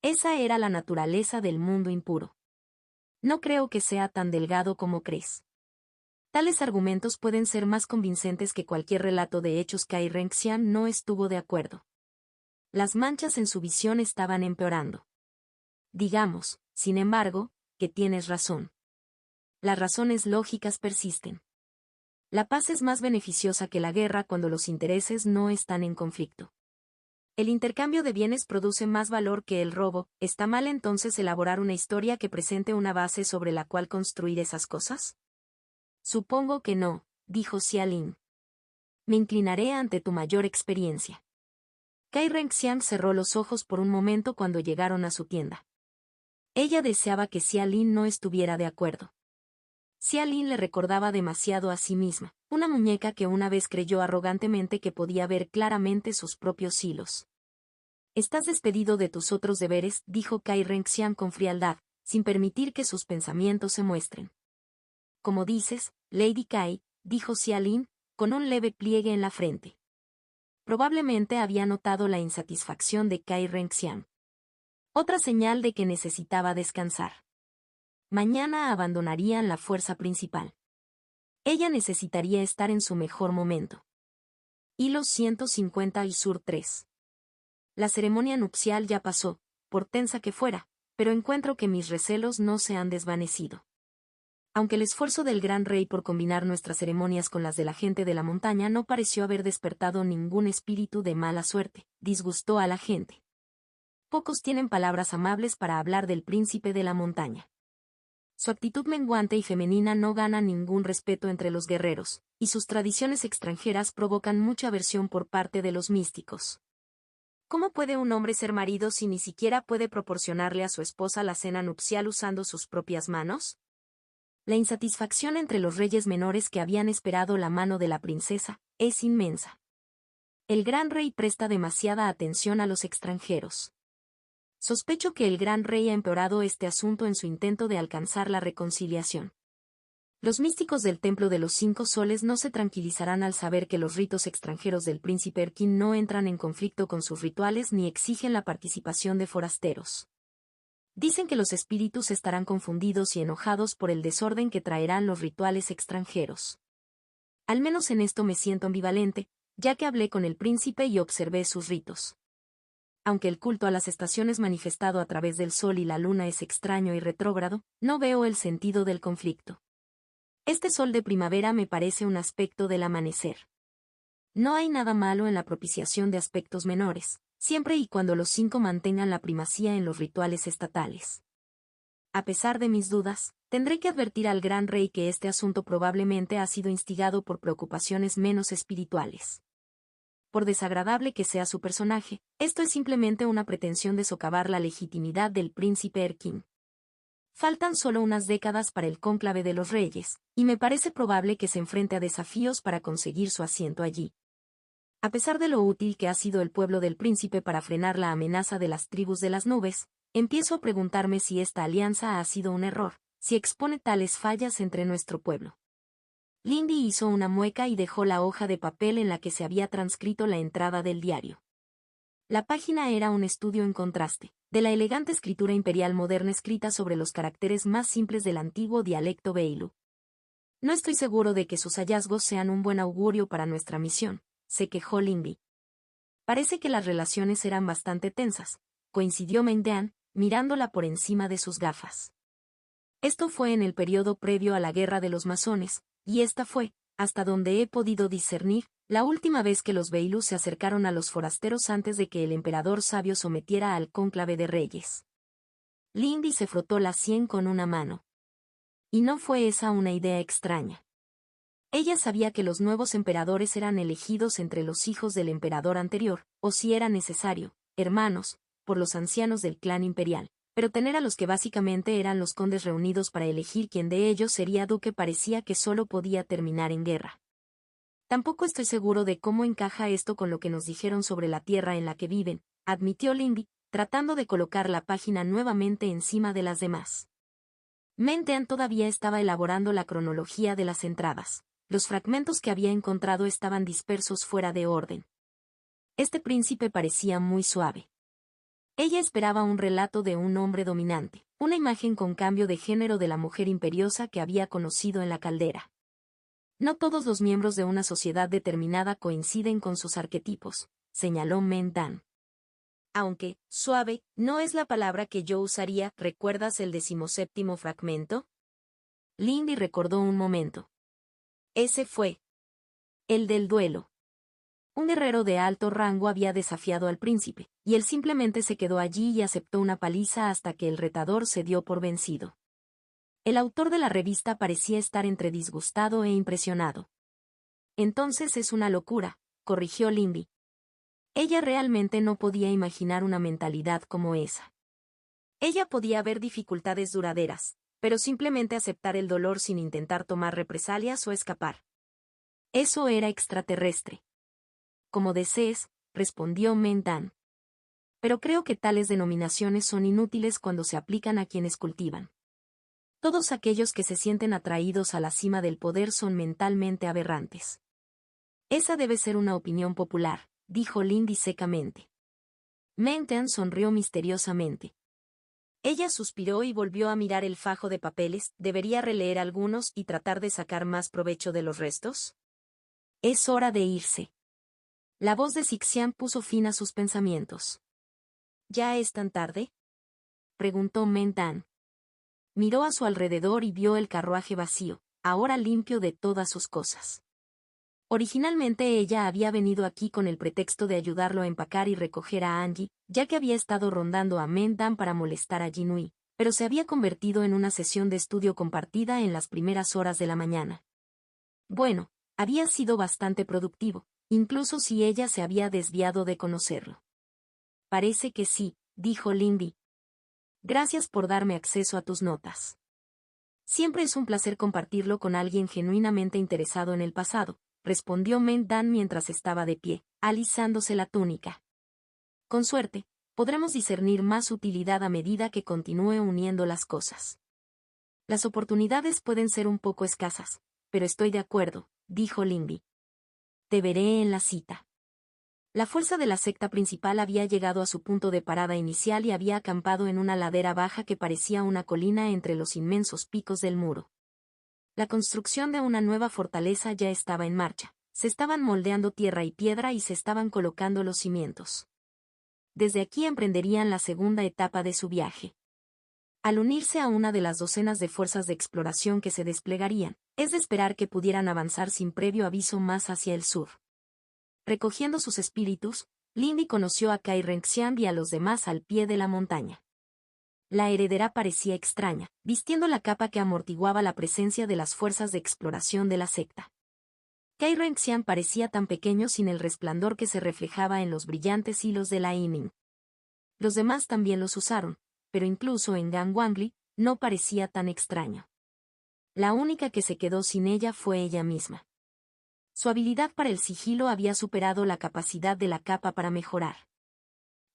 Esa era la naturaleza del mundo impuro. No creo que sea tan delgado como crees. Tales argumentos pueden ser más convincentes que cualquier relato de hechos. Kai Renxian no estuvo de acuerdo. Las manchas en su visión estaban empeorando. Digamos, sin embargo, que tienes razón. Las razones lógicas persisten. La paz es más beneficiosa que la guerra cuando los intereses no están en conflicto. El intercambio de bienes produce más valor que el robo. ¿Está mal entonces elaborar una historia que presente una base sobre la cual construir esas cosas? Supongo que no, dijo Xia Lin. Me inclinaré ante tu mayor experiencia. Kai Renxian cerró los ojos por un momento cuando llegaron a su tienda. Ella deseaba que Xia Lin no estuviera de acuerdo. Xia Lin le recordaba demasiado a sí misma, una muñeca que una vez creyó arrogantemente que podía ver claramente sus propios hilos. Estás despedido de tus otros deberes, dijo Kai Renxian con frialdad, sin permitir que sus pensamientos se muestren. Como dices, Lady Kai, dijo Xia Lin, con un leve pliegue en la frente. Probablemente había notado la insatisfacción de Kai Renxian. Otra señal de que necesitaba descansar. Mañana abandonarían la fuerza principal. Ella necesitaría estar en su mejor momento. Hilo 150 y Sur 3. La ceremonia nupcial ya pasó, por tensa que fuera, pero encuentro que mis recelos no se han desvanecido. Aunque el esfuerzo del gran rey por combinar nuestras ceremonias con las de la gente de la montaña no pareció haber despertado ningún espíritu de mala suerte, disgustó a la gente. Pocos tienen palabras amables para hablar del príncipe de la montaña. Su actitud menguante y femenina no gana ningún respeto entre los guerreros, y sus tradiciones extranjeras provocan mucha aversión por parte de los místicos. ¿Cómo puede un hombre ser marido si ni siquiera puede proporcionarle a su esposa la cena nupcial usando sus propias manos? La insatisfacción entre los reyes menores que habían esperado la mano de la princesa es inmensa. El gran rey presta demasiada atención a los extranjeros. Sospecho que el gran rey ha empeorado este asunto en su intento de alcanzar la reconciliación. Los místicos del Templo de los Cinco Soles no se tranquilizarán al saber que los ritos extranjeros del príncipe Erkin no entran en conflicto con sus rituales ni exigen la participación de forasteros. Dicen que los espíritus estarán confundidos y enojados por el desorden que traerán los rituales extranjeros. Al menos en esto me siento ambivalente, ya que hablé con el príncipe y observé sus ritos. Aunque el culto a las estaciones manifestado a través del sol y la luna es extraño y retrógrado, no veo el sentido del conflicto. Este sol de primavera me parece un aspecto del amanecer. No hay nada malo en la propiciación de aspectos menores, siempre y cuando los 5 mantengan la primacía en los rituales estatales. A pesar de mis dudas, tendré que advertir al gran rey que este asunto probablemente ha sido instigado por preocupaciones menos espirituales. Por desagradable que sea su personaje, esto es simplemente una pretensión de socavar la legitimidad del príncipe Erkin. Faltan solo unas décadas para el cónclave de los reyes, y me parece probable que se enfrente a desafíos para conseguir su asiento allí. A pesar de lo útil que ha sido el pueblo del príncipe para frenar la amenaza de las tribus de las nubes, empiezo a preguntarme si esta alianza ha sido un error, si expone tales fallas entre nuestro pueblo. Lindy hizo una mueca y dejó la hoja de papel en la que se había transcrito la entrada del diario. La página era un estudio en contraste, de la elegante escritura imperial moderna escrita sobre los caracteres más simples del antiguo dialecto Beilu. No estoy seguro de que sus hallazgos sean un buen augurio para nuestra misión, se quejó Lindy. Parece que las relaciones eran bastante tensas, coincidió Mendean, mirándola por encima de sus gafas. Esto fue en el periodo previo a la Guerra de los Masones, y esta fue, hasta donde he podido discernir, la última vez que los Beilu se acercaron a los forasteros antes de que el emperador sabio sometiera al cónclave de reyes. Lindy se frotó la sien con una mano. Y no fue esa una idea extraña. Ella sabía que los nuevos emperadores eran elegidos entre los hijos del emperador anterior, o si era necesario, hermanos, por los ancianos del clan imperial, pero tener a los que básicamente eran los condes reunidos para elegir quién de ellos sería duque parecía que solo podía terminar en guerra. Tampoco estoy seguro de cómo encaja esto con lo que nos dijeron sobre la tierra en la que viven, admitió Lindy, tratando de colocar la página nuevamente encima de las demás. Mentean todavía estaba elaborando la cronología de las entradas. Los fragmentos que había encontrado estaban dispersos fuera de orden. Este príncipe parecía muy suave. Ella esperaba un relato de un hombre dominante, una imagen con cambio de género de la mujer imperiosa que había conocido en la caldera. No todos los miembros de una sociedad determinada coinciden con sus arquetipos, señaló Mendan. Aunque, suave, no es la palabra que yo usaría, ¿recuerdas el 17º fragmento? Lindy recordó un momento. Ese fue el del duelo. Un guerrero de alto rango había desafiado al príncipe, y él simplemente se quedó allí y aceptó una paliza hasta que el retador se dio por vencido. El autor de la revista parecía estar entre disgustado e impresionado. Entonces es una locura, corrigió Lindy. Ella realmente no podía imaginar una mentalidad como esa. Ella podía ver dificultades duraderas, pero simplemente aceptar el dolor sin intentar tomar represalias o escapar. Eso era extraterrestre. Como desees, respondió Mendan. Pero creo que tales denominaciones son inútiles cuando se aplican a quienes cultivan. Todos aquellos que se sienten atraídos a la cima del poder son mentalmente aberrantes. Esa debe ser una opinión popular, dijo Lindy secamente. Mendan sonrió misteriosamente. Ella suspiró y volvió a mirar el fajo de papeles. ¿Debería releer algunos y tratar de sacar más provecho de los restos? Es hora de irse. La voz de Sixian puso fin a sus pensamientos. ¿Ya es tan tarde?, preguntó Mendan. Miró a su alrededor y vio el carruaje vacío, ahora limpio de todas sus cosas. Originalmente ella había venido aquí con el pretexto de ayudarlo a empacar y recoger a Angie, ya que había estado rondando a Mendan para molestar a Jinui, pero se había convertido en una sesión de estudio compartida en las primeras horas de la mañana. Bueno, había sido bastante productivo, incluso si ella se había desviado de conocerlo. Parece que sí, dijo Lindy. Gracias por darme acceso a tus notas. Siempre es un placer compartirlo con alguien genuinamente interesado en el pasado, respondió Mendan mientras estaba de pie, alisándose la túnica. Con suerte, podremos discernir más utilidad a medida que continúe uniendo las cosas. Las oportunidades pueden ser un poco escasas, pero estoy de acuerdo, dijo Lindy. Te veré en la cita. La fuerza de la secta principal había llegado a su punto de parada inicial y había acampado en una ladera baja que parecía una colina entre los inmensos picos del muro. La construcción de una nueva fortaleza ya estaba en marcha. Se estaban moldeando tierra y piedra y se estaban colocando los cimientos. Desde aquí emprenderían la segunda etapa de su viaje. Al unirse a una de las docenas de fuerzas de exploración que se desplegarían, es de esperar que pudieran avanzar sin previo aviso más hacia el sur. Recogiendo sus espíritus, Lindy conoció a Kai Renxian y a los demás al pie de la montaña. La heredera parecía extraña, vistiendo la capa que amortiguaba la presencia de las fuerzas de exploración de la secta. Kai Renxian parecía tan pequeño sin el resplandor que se reflejaba en los brillantes hilos de la Yining. Los demás también los usaron, pero incluso en Gan Wangli, no parecía tan extraño. La única que se quedó sin ella fue ella misma. Su habilidad para el sigilo había superado la capacidad de la capa para mejorar.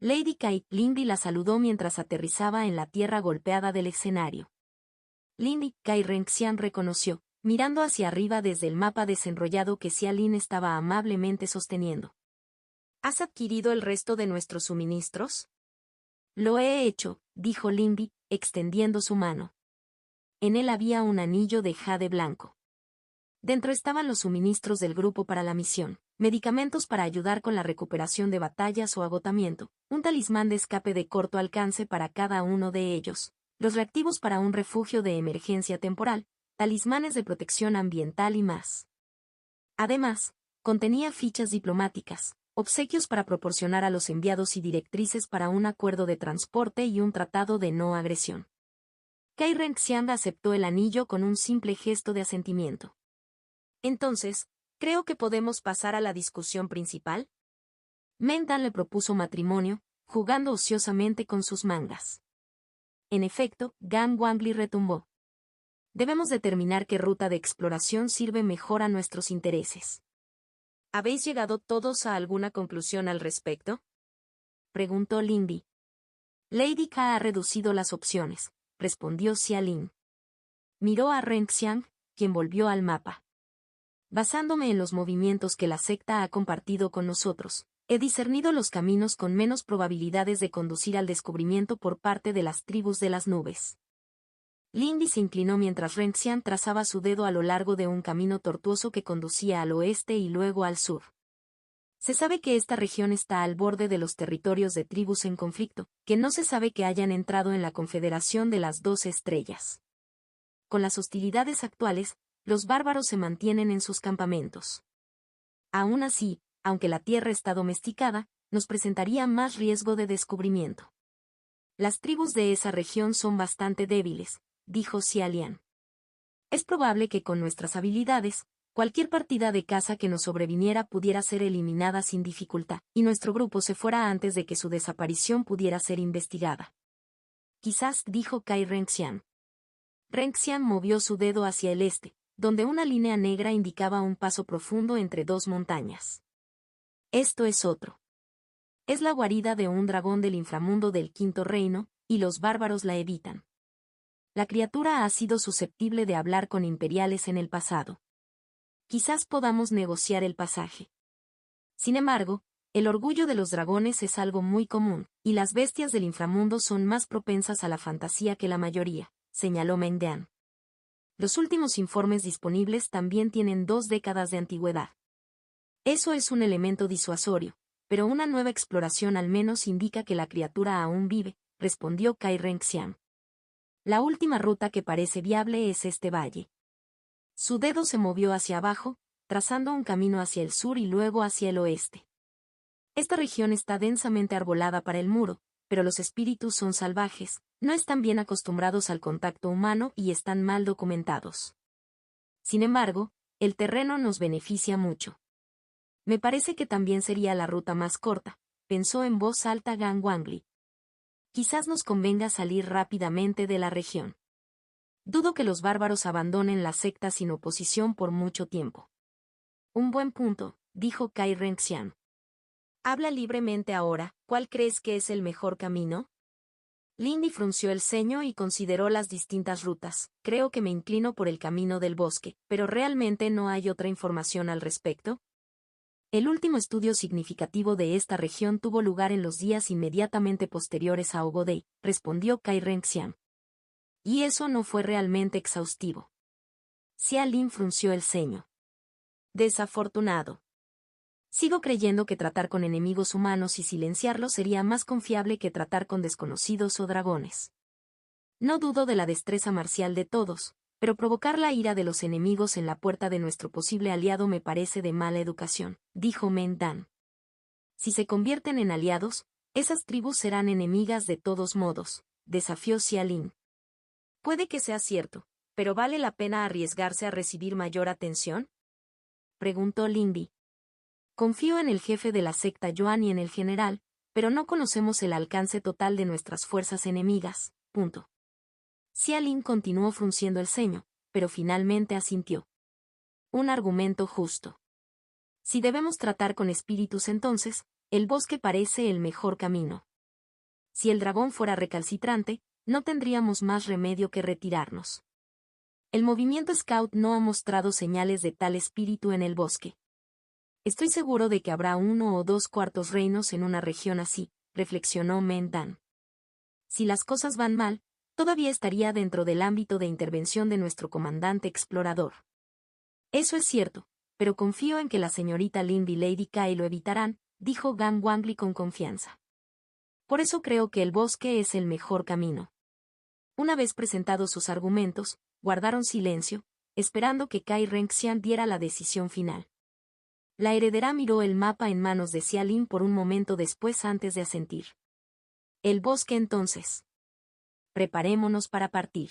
Lady Kai, Lindy la saludó mientras aterrizaba en la tierra golpeada del escenario. Lindy, Kai Renxian reconoció, mirando hacia arriba desde el mapa desenrollado que Xia Lin estaba amablemente sosteniendo. ¿Has adquirido el resto de nuestros suministros? Lo he hecho, dijo Lindy, extendiendo su mano. En él había un anillo de jade blanco. Dentro estaban los suministros del grupo para la misión, medicamentos para ayudar con la recuperación de batallas o agotamiento, un talismán de escape de corto alcance para cada uno de ellos, los reactivos para un refugio de emergencia temporal, talismanes de protección ambiental y más. Además, contenía fichas diplomáticas, obsequios para proporcionar a los enviados y directrices para un acuerdo de transporte y un tratado de no agresión. Kai Renxian aceptó el anillo con un simple gesto de asentimiento. Entonces, creo que podemos pasar a la discusión principal. Meng Dan le propuso matrimonio, jugando ociosamente con sus mangas. En efecto, Gan Wangli retumbó. Debemos determinar qué ruta de exploración sirve mejor a nuestros intereses. ¿Habéis llegado todos a alguna conclusión al respecto? Preguntó Lindy. Lady Ka ha reducido las opciones, respondió Xia Lin. Miró a Renxian, quien volvió al mapa. Basándome en los movimientos que la secta ha compartido con nosotros, he discernido los caminos con menos probabilidades de conducir al descubrimiento por parte de las tribus de las nubes. Lindy se inclinó mientras Renxian trazaba su dedo a lo largo de un camino tortuoso que conducía al oeste y luego al sur. Se sabe que esta región está al borde de los territorios de tribus en conflicto, que no se sabe que hayan entrado en la Confederación de las 12 Estrellas. Con las hostilidades actuales, los bárbaros se mantienen en sus campamentos. Aún así, aunque la tierra está domesticada, nos presentaría más riesgo de descubrimiento. Las tribus de esa región son bastante débiles, dijo Xia Lian. Es probable que con nuestras habilidades, cualquier partida de caza que nos sobreviniera pudiera ser eliminada sin dificultad, y nuestro grupo se fuera antes de que su desaparición pudiera ser investigada. Quizás, dijo Kai Renxian. Renxian movió su dedo hacia el este, donde una línea negra indicaba un paso profundo entre dos montañas. Esto es otro. Es la guarida de un dragón del inframundo del Quinto Reino, y los bárbaros la evitan. La criatura ha sido susceptible de hablar con imperiales en el pasado. Quizás podamos negociar el pasaje. Sin embargo, el orgullo de los dragones es algo muy común, y las bestias del inframundo son más propensas a la fantasía que la mayoría, señaló Meng Dan. Los últimos informes disponibles también tienen 2 décadas de antigüedad. Eso es un elemento disuasorio, pero una nueva exploración al menos indica que la criatura aún vive, respondió Kai Renxian. La última ruta que parece viable es este valle. Su dedo se movió hacia abajo, trazando un camino hacia el sur y luego hacia el oeste. Esta región está densamente arbolada para el muro, pero los espíritus son salvajes, no están bien acostumbrados al contacto humano y están mal documentados. Sin embargo, el terreno nos beneficia mucho. Me parece que también sería la ruta más corta, pensó en voz alta Gan Wangli. Quizás nos convenga salir rápidamente de la región. Dudo que los bárbaros abandonen la secta sin oposición por mucho tiempo. Un buen punto, dijo Kai Renxian. Habla libremente ahora, ¿cuál crees que es el mejor camino? Lindy frunció el ceño y consideró las distintas rutas. Creo que me inclino por el camino del bosque, pero ¿realmente no hay otra información al respecto? El último estudio significativo de esta región tuvo lugar en los días inmediatamente posteriores a Ogodei, respondió Kai Renxian. Y eso no fue realmente exhaustivo. Xia Lin frunció el ceño. Desafortunado. Sigo creyendo que tratar con enemigos humanos y silenciarlos sería más confiable que tratar con desconocidos o dragones. No dudo de la destreza marcial de todos, pero provocar la ira de los enemigos en la puerta de nuestro posible aliado me parece de mala educación, dijo Meng Dan. Si se convierten en aliados, esas tribus serán enemigas de todos modos, desafió Xia Lin. Puede que sea cierto, pero ¿vale la pena arriesgarse a recibir mayor atención?, preguntó Lin Bi. Confío en el jefe de la secta Yuan y en el general, pero no conocemos el alcance total de nuestras fuerzas enemigas. Punto. Xia Lin continuó frunciendo el ceño, pero finalmente asintió. Un argumento justo. Si debemos tratar con espíritus entonces, el bosque parece el mejor camino. Si el dragón fuera recalcitrante, no tendríamos más remedio que retirarnos. El movimiento Scout no ha mostrado señales de tal espíritu en el bosque. Estoy seguro de que habrá 1 o 2 cuartos reinos en una región así, reflexionó Meng Dan. Si las cosas van mal, todavía estaría dentro del ámbito de intervención de nuestro comandante explorador. Eso es cierto, pero confío en que la señorita Lin y Lady Kai lo evitarán, dijo Gan Wangli con confianza. Por eso creo que el bosque es el mejor camino. Una vez presentados sus argumentos, guardaron silencio, esperando que Kai Renxian diera la decisión final. La heredera miró el mapa en manos de Xia Lin por un momento después antes de asentir. El bosque entonces. Preparémonos para partir.